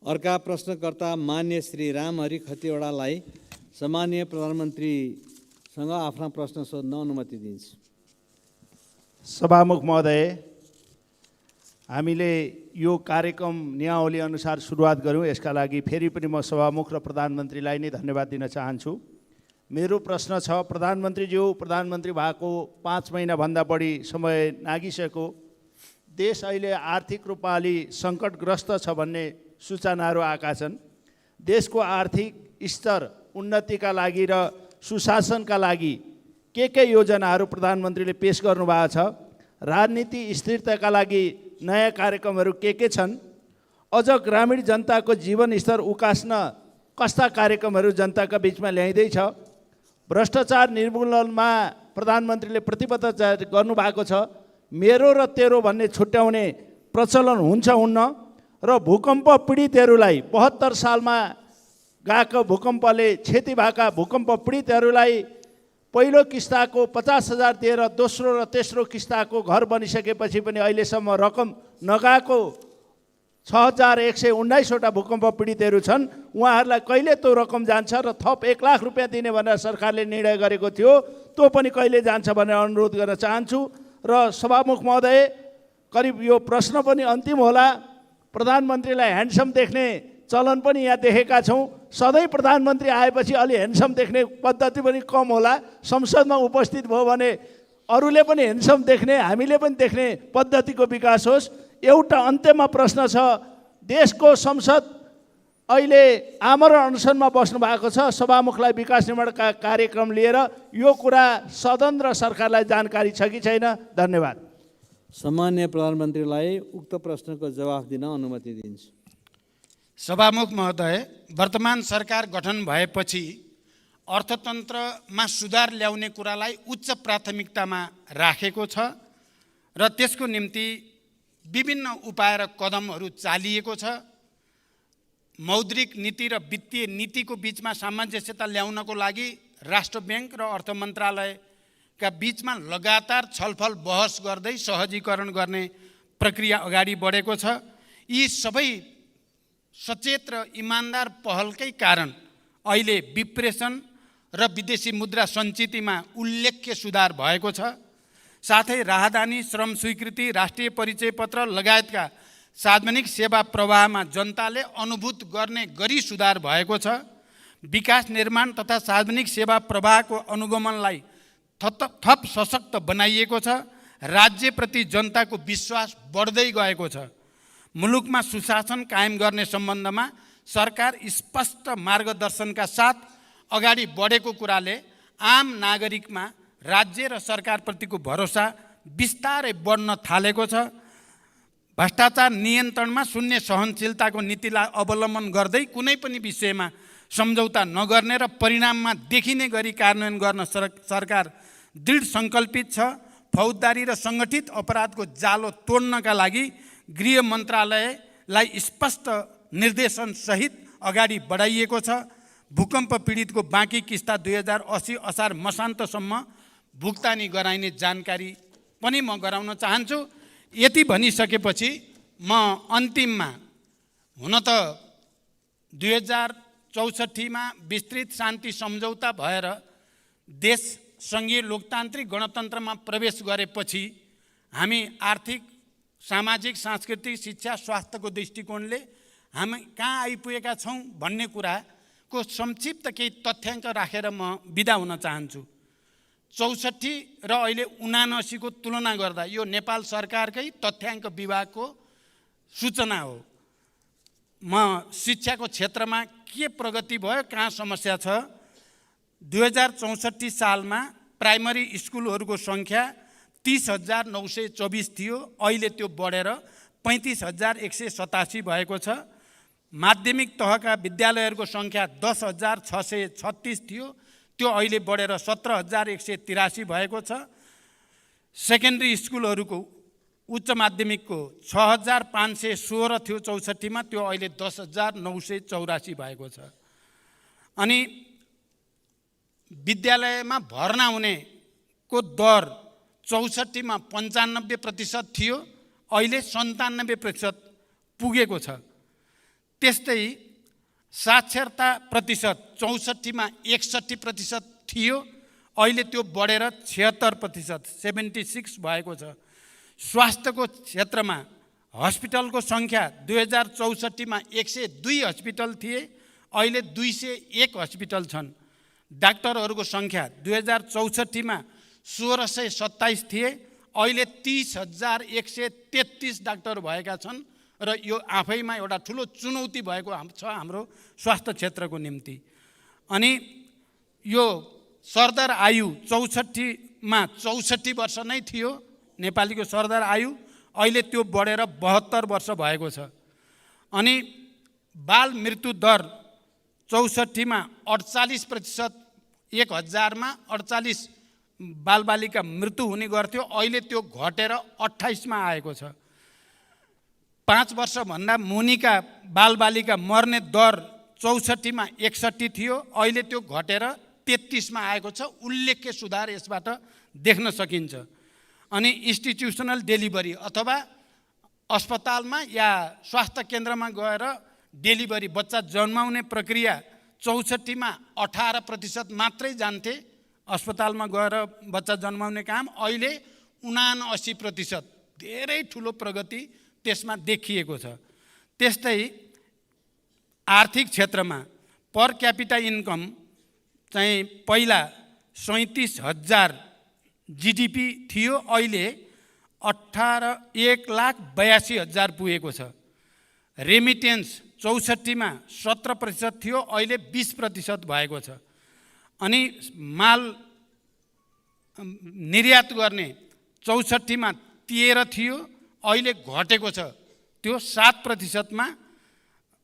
अर्का प्रश्नकर्ता मान्य श्री रामहरि खतिवडालाई सम्माननीय प्रधानमन्त्रीसँग आफ्ना प्रश्न सोध्न अनुमति दिन्छु। सभामुख महोदय, हामीले यो कार्यक्रम नियमावली अनुसार सुरुवात गऱ्यौँ। यसका लागि फेरि पनि म सभामुख र प्रधानमन्त्रीलाई नै धन्यवाद दिन चाहन्छु। मेरो प्रश्न छ, प्रधानमन्त्रीज्यू, प्रधानमन्त्री भएको 5 महिनाभन्दा बढी समय नागिसक्यो। देश अहिले आर्थिक रूपमा अलि सङ्कटग्रस्त छ भन्ने सूचनाहरू आएका छन्। देशको आर्थिक स्तर उन्नतिका लागि र सुशासनका लागि के योजनाहरू प्रधानमन्त्रीले पेश गर्नुभएको छ? राजनीति स्थिरताका लागि नयाँ कार्यक्रमहरू के छन्? अझ ग्रामीण जनताको जीवन स्तर उकास्न कस्ता कार्यक्रमहरू जनताका बिचमा ल्याइँदैछ? भ्रष्टाचार निर्मूलनमा प्रधानमन्त्रीले प्रतिबद्धता गर्नुभएको छ। मेरो र तेरो भन्ने छुट्याउने प्रचलन हुन्छ हुन्न? र भूकम्प पीडितहरूलाई 72 सालमा गएको भूकम्पले क्षति भएका भूकम्प पीडितहरूलाई पहिलो किस्ताको 50,000 दिएर दोस्रो र तेस्रो किस्ताको घर बनिसकेपछि पनि अहिलेसम्म रकम नगएको 6,119वटा भूकम्प पीडितहरू छन्। उहाँहरूलाई कहिले त्यो रकम जान्छ र थप 1 लाख रुपियाँ दिने भनेर सरकारले निर्णय गरेको थियो, त्यो पनि कहिले जान्छ भनेर अनुरोध गर्न चाहन्छु। र सभामुख महोदय, करिब यो प्रश्न पनि अन्तिम होला। प्रधानमन्त्रीलाई ह्यान्डसम देख्ने चलन पनि यहाँ देखेका छौँ। सधैँ प्रधानमन्त्री आएपछि अलि ह्यान्डसम देख्ने पद्धति पनि कम होला। संसदमा उपस्थित भयो भने अरूले पनि ह्यान्डसम देख्ने, हामीले पनि देख्ने पद्धतिको विकास होस्। एउटा अन्त्यमा प्रश्न छ, देशको संसद अहिले आमरण अनसनमा बस्नु भएको छ। सभामुखलाई विकास निर्माणका कार्यक्रम लिएर यो कुरा सदन र सरकारलाई जानकारी छ कि छैन? धन्यवाद। सम्माननीय प्रधानमन्त्रीलाई उक्त प्रश्नको जवाफ दिन अनुमति दिन्छु। सभामुख महोदय, वर्तमान सरकार गठन भएपछि अर्थतन्त्रमा सुधार ल्याउने कुरालाई उच्च प्राथमिकतामा राखेको छ र त्यसको निम्ति विभिन्न उपाय र कदमहरू चालिएको छ। मौद्रिक नीति र वित्तीय नीतिको बिचमा सामञ्जस्यता ल्याउनको लागि राष्ट्र ब्याङ्क र अर्थ मन्त्रालयका बिचमा लगातार छलफल बहस गर्दै सहजीकरण गर्ने प्रक्रिया अगाडि बढेको छ। यी सबै सचेत र इमान्दार पहलकै कारण अहिले विप्रेषण र विदेशी मुद्रा सञ्चितिमा उल्लेख्य सुधार भएको छ। साथै राहदानी, श्रम स्वीकृति, राष्ट्रिय परिचय पत्र लगायतका सार्वजनिक सेवा प्रवाहमा जनताले अनुभूत गर्ने गरी सुधार भएको छ। विकास निर्माण तथा सार्वजनिक सेवा प्रवाहको अनुगमनलाई थप सशक्त बनाइएको छ। राज्यप्रति जनताको विश्वास बढ्दै गएको छ। मुलुकमा सुशासन कायम गर्ने सम्बन्धमा सरकार स्पष्ट मार्गदर्शनका साथ अगाडि बढेको कुराले आम नागरिकमा राज्य र सरकारप्रतिको भरोसा बिस्तारै बढ्न थालेको छ। भ्रष्टाचार नियन्त्रणमा शून्य सहनशीलताको नीतिलाई अवलम्बन गर्दै कुनै पनि विषयमा सम्झौता नगर्ने र परिणाममा देखिने गरी कार्यान्वयन गर्न सरकार दृढ सङ्कल्पित छ। फौजदारी र सङ्गठित अपराधको जालो तोड्नका लागि गृह मन्त्रालयलाई स्पष्ट निर्देशन सहित अगाडि बढाइएको छ। भूकम्प पीडितको बाँकी किस्ता 2080 असार मसान्तसम्म भुक्तानी गराइने जानकारी पनि म गराउन चाहन्छु। यति भनिसकेपछि म अन्तिममा, हुन त 2064मा विस्तृत शान्ति सम्झौता भएर देश सङ्घीय लोकतान्त्रिक गणतन्त्रमा प्रवेश गरेपछि हामी आर्थिक, सामाजिक, सांस्कृतिक, शिक्षा, स्वास्थ्यको दृष्टिकोणले हामी कहाँ आइपुगेका छौँ भन्ने कुराको संक्षिप्त केही तथ्याङ्क राखेर म बिदा हुन चाहन्छु। 64 र अहिले 79 को तुलना गर्दा यो नेपाल सरकारकै तथ्याङ्क विभागको सूचना हो। म शिक्षाको क्षेत्रमा के प्रगति भयो, कहाँ समस्या छ? 2064 सालमा प्राइमरी स्कुलहरूको सङ्ख्या 30,924 थियो, अहिले त्यो बढेर 35,187 भएको छ। माध्यमिक तहका विद्यालयहरूको सङ्ख्या 10,636 थियो, त्यो अहिले बढेर 17,183 भएको छ। सेकेन्ड्री स्कुलहरूको उच्च माध्यमिकको 6,516 थियो 64मा, त्यो अहिले 10,984 भएको छ। अनि विद्यालयमा भर्ना हुनेको दर 64 मा 95% थियो, अहिले 97% पुगेको छ। त्यस्तै साक्षरता प्रतिशत 64 मा 61% थियो, अहिले त्यो बढेर 76% 76 भएको छ। स्वास्थ्यको क्षेत्रमा हस्पिटलको सङ्ख्या 2064 मा 102 हस्पिटल थिए, अहिले 201 हस्पिटल छन्। डाक्टरहरूको सङ्ख्या 2064 मा 1627 थिए, अहिले 30,133 डाक्टर भएका छन् र यो आफैमा एउटा ठुलो चुनौती भएको छ हाम्रो स्वास्थ्य क्षेत्रको निम्ति। अनि यो सरदर आयु 64 मा 64 वर्ष नै थियो नेपालीको सरदर आयु, अहिले त्यो बढेर 72 वर्ष भएको छ। अनि बाल मृत्यु दर 64 मा 48%, 1000 मा 48 बालबालिका मृत्यु हुने गर्थ्यो, अहिले त्यो घटेर 28 मा आएको छ। 5 वर्षभन्दा मुनिका बालबालिका मर्ने दर 64 मा 61 थियो, अहिले त्यो घटेर 33 मा आएको छ। उल्लेख्य सुधार यसबाट देख्न सकिन्छ। अनि इन्स्टिट्युसनल डेलिभरी अथवा अस्पतालमा या स्वास्थ्य केन्द्रमा गएर डेलिभरी बच्चा जन्माउने प्रक्रिया 64 मा 18% मात्रै जान्थे अस्पतालमा गएर बच्चा जन्माउने काम, अहिले 79%, धेरै ठुलो प्रगति त्यसमा देखिएको छ। त्यस्तै आर्थिक क्षेत्रमा पर क्यापिटा इन्कम चाहिँ पहिला 37,000 GDP थियो, अहिले 1,82,000 पुगेको छ। रेमिटेन्स 64 मा 17% थियो, अहिले 20% भएको छ। अनि माल निर्यात गर्ने 64 मा 13 थियो, अहिले घटेको छ, त्यो 7% मा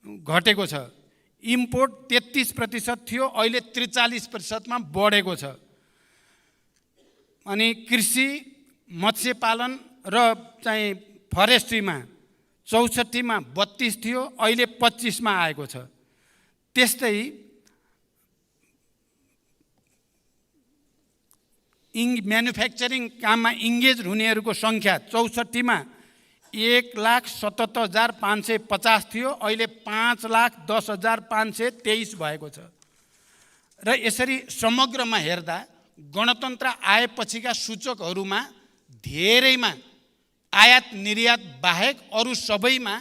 घटेको छ। इम्पोर्ट 33% थियो, अहिले 43% मा बढेको छ। अनि कृषि मत्स्य पालन र चाहिँ फरेस्ट्रीमा 64 मा 32 थियो, अहिले 25 मा आएको छ। त्यस्तै म्यानुफ्याक्चरिङ काममा इङ्गेज हुनेहरूको सङ्ख्या 64 मा 1,77,550 थियो, अहिले 5,10,523 भएको छ। र यसरी समग्रमा हेर्दा गणतन्त्र आएपछिका सूचकहरूमा धेरैमा आयात निर्यात बाहेक अरू सबैमा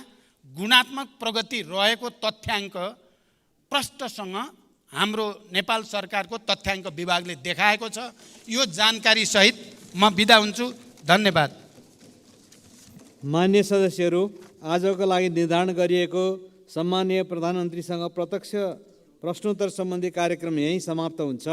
गुणात्मक प्रगति रहेको तथ्याङ्क प्रष्टसँग हाम्रो नेपाल सरकारको तथ्याङ्क विभागले देखाएको छ। यो जानकारी सहित म बिदा हुन्छु। धन्यवाद। मान्य सदस्यहरू, आजको लागि निर्धारण गरिएको सम्माननीय प्रधानमन्त्रीसँग प्रत्यक्ष प्रश्नोत्तर सम्बन्धी कार्यक्रम यहीँ समाप्त हुन्छ।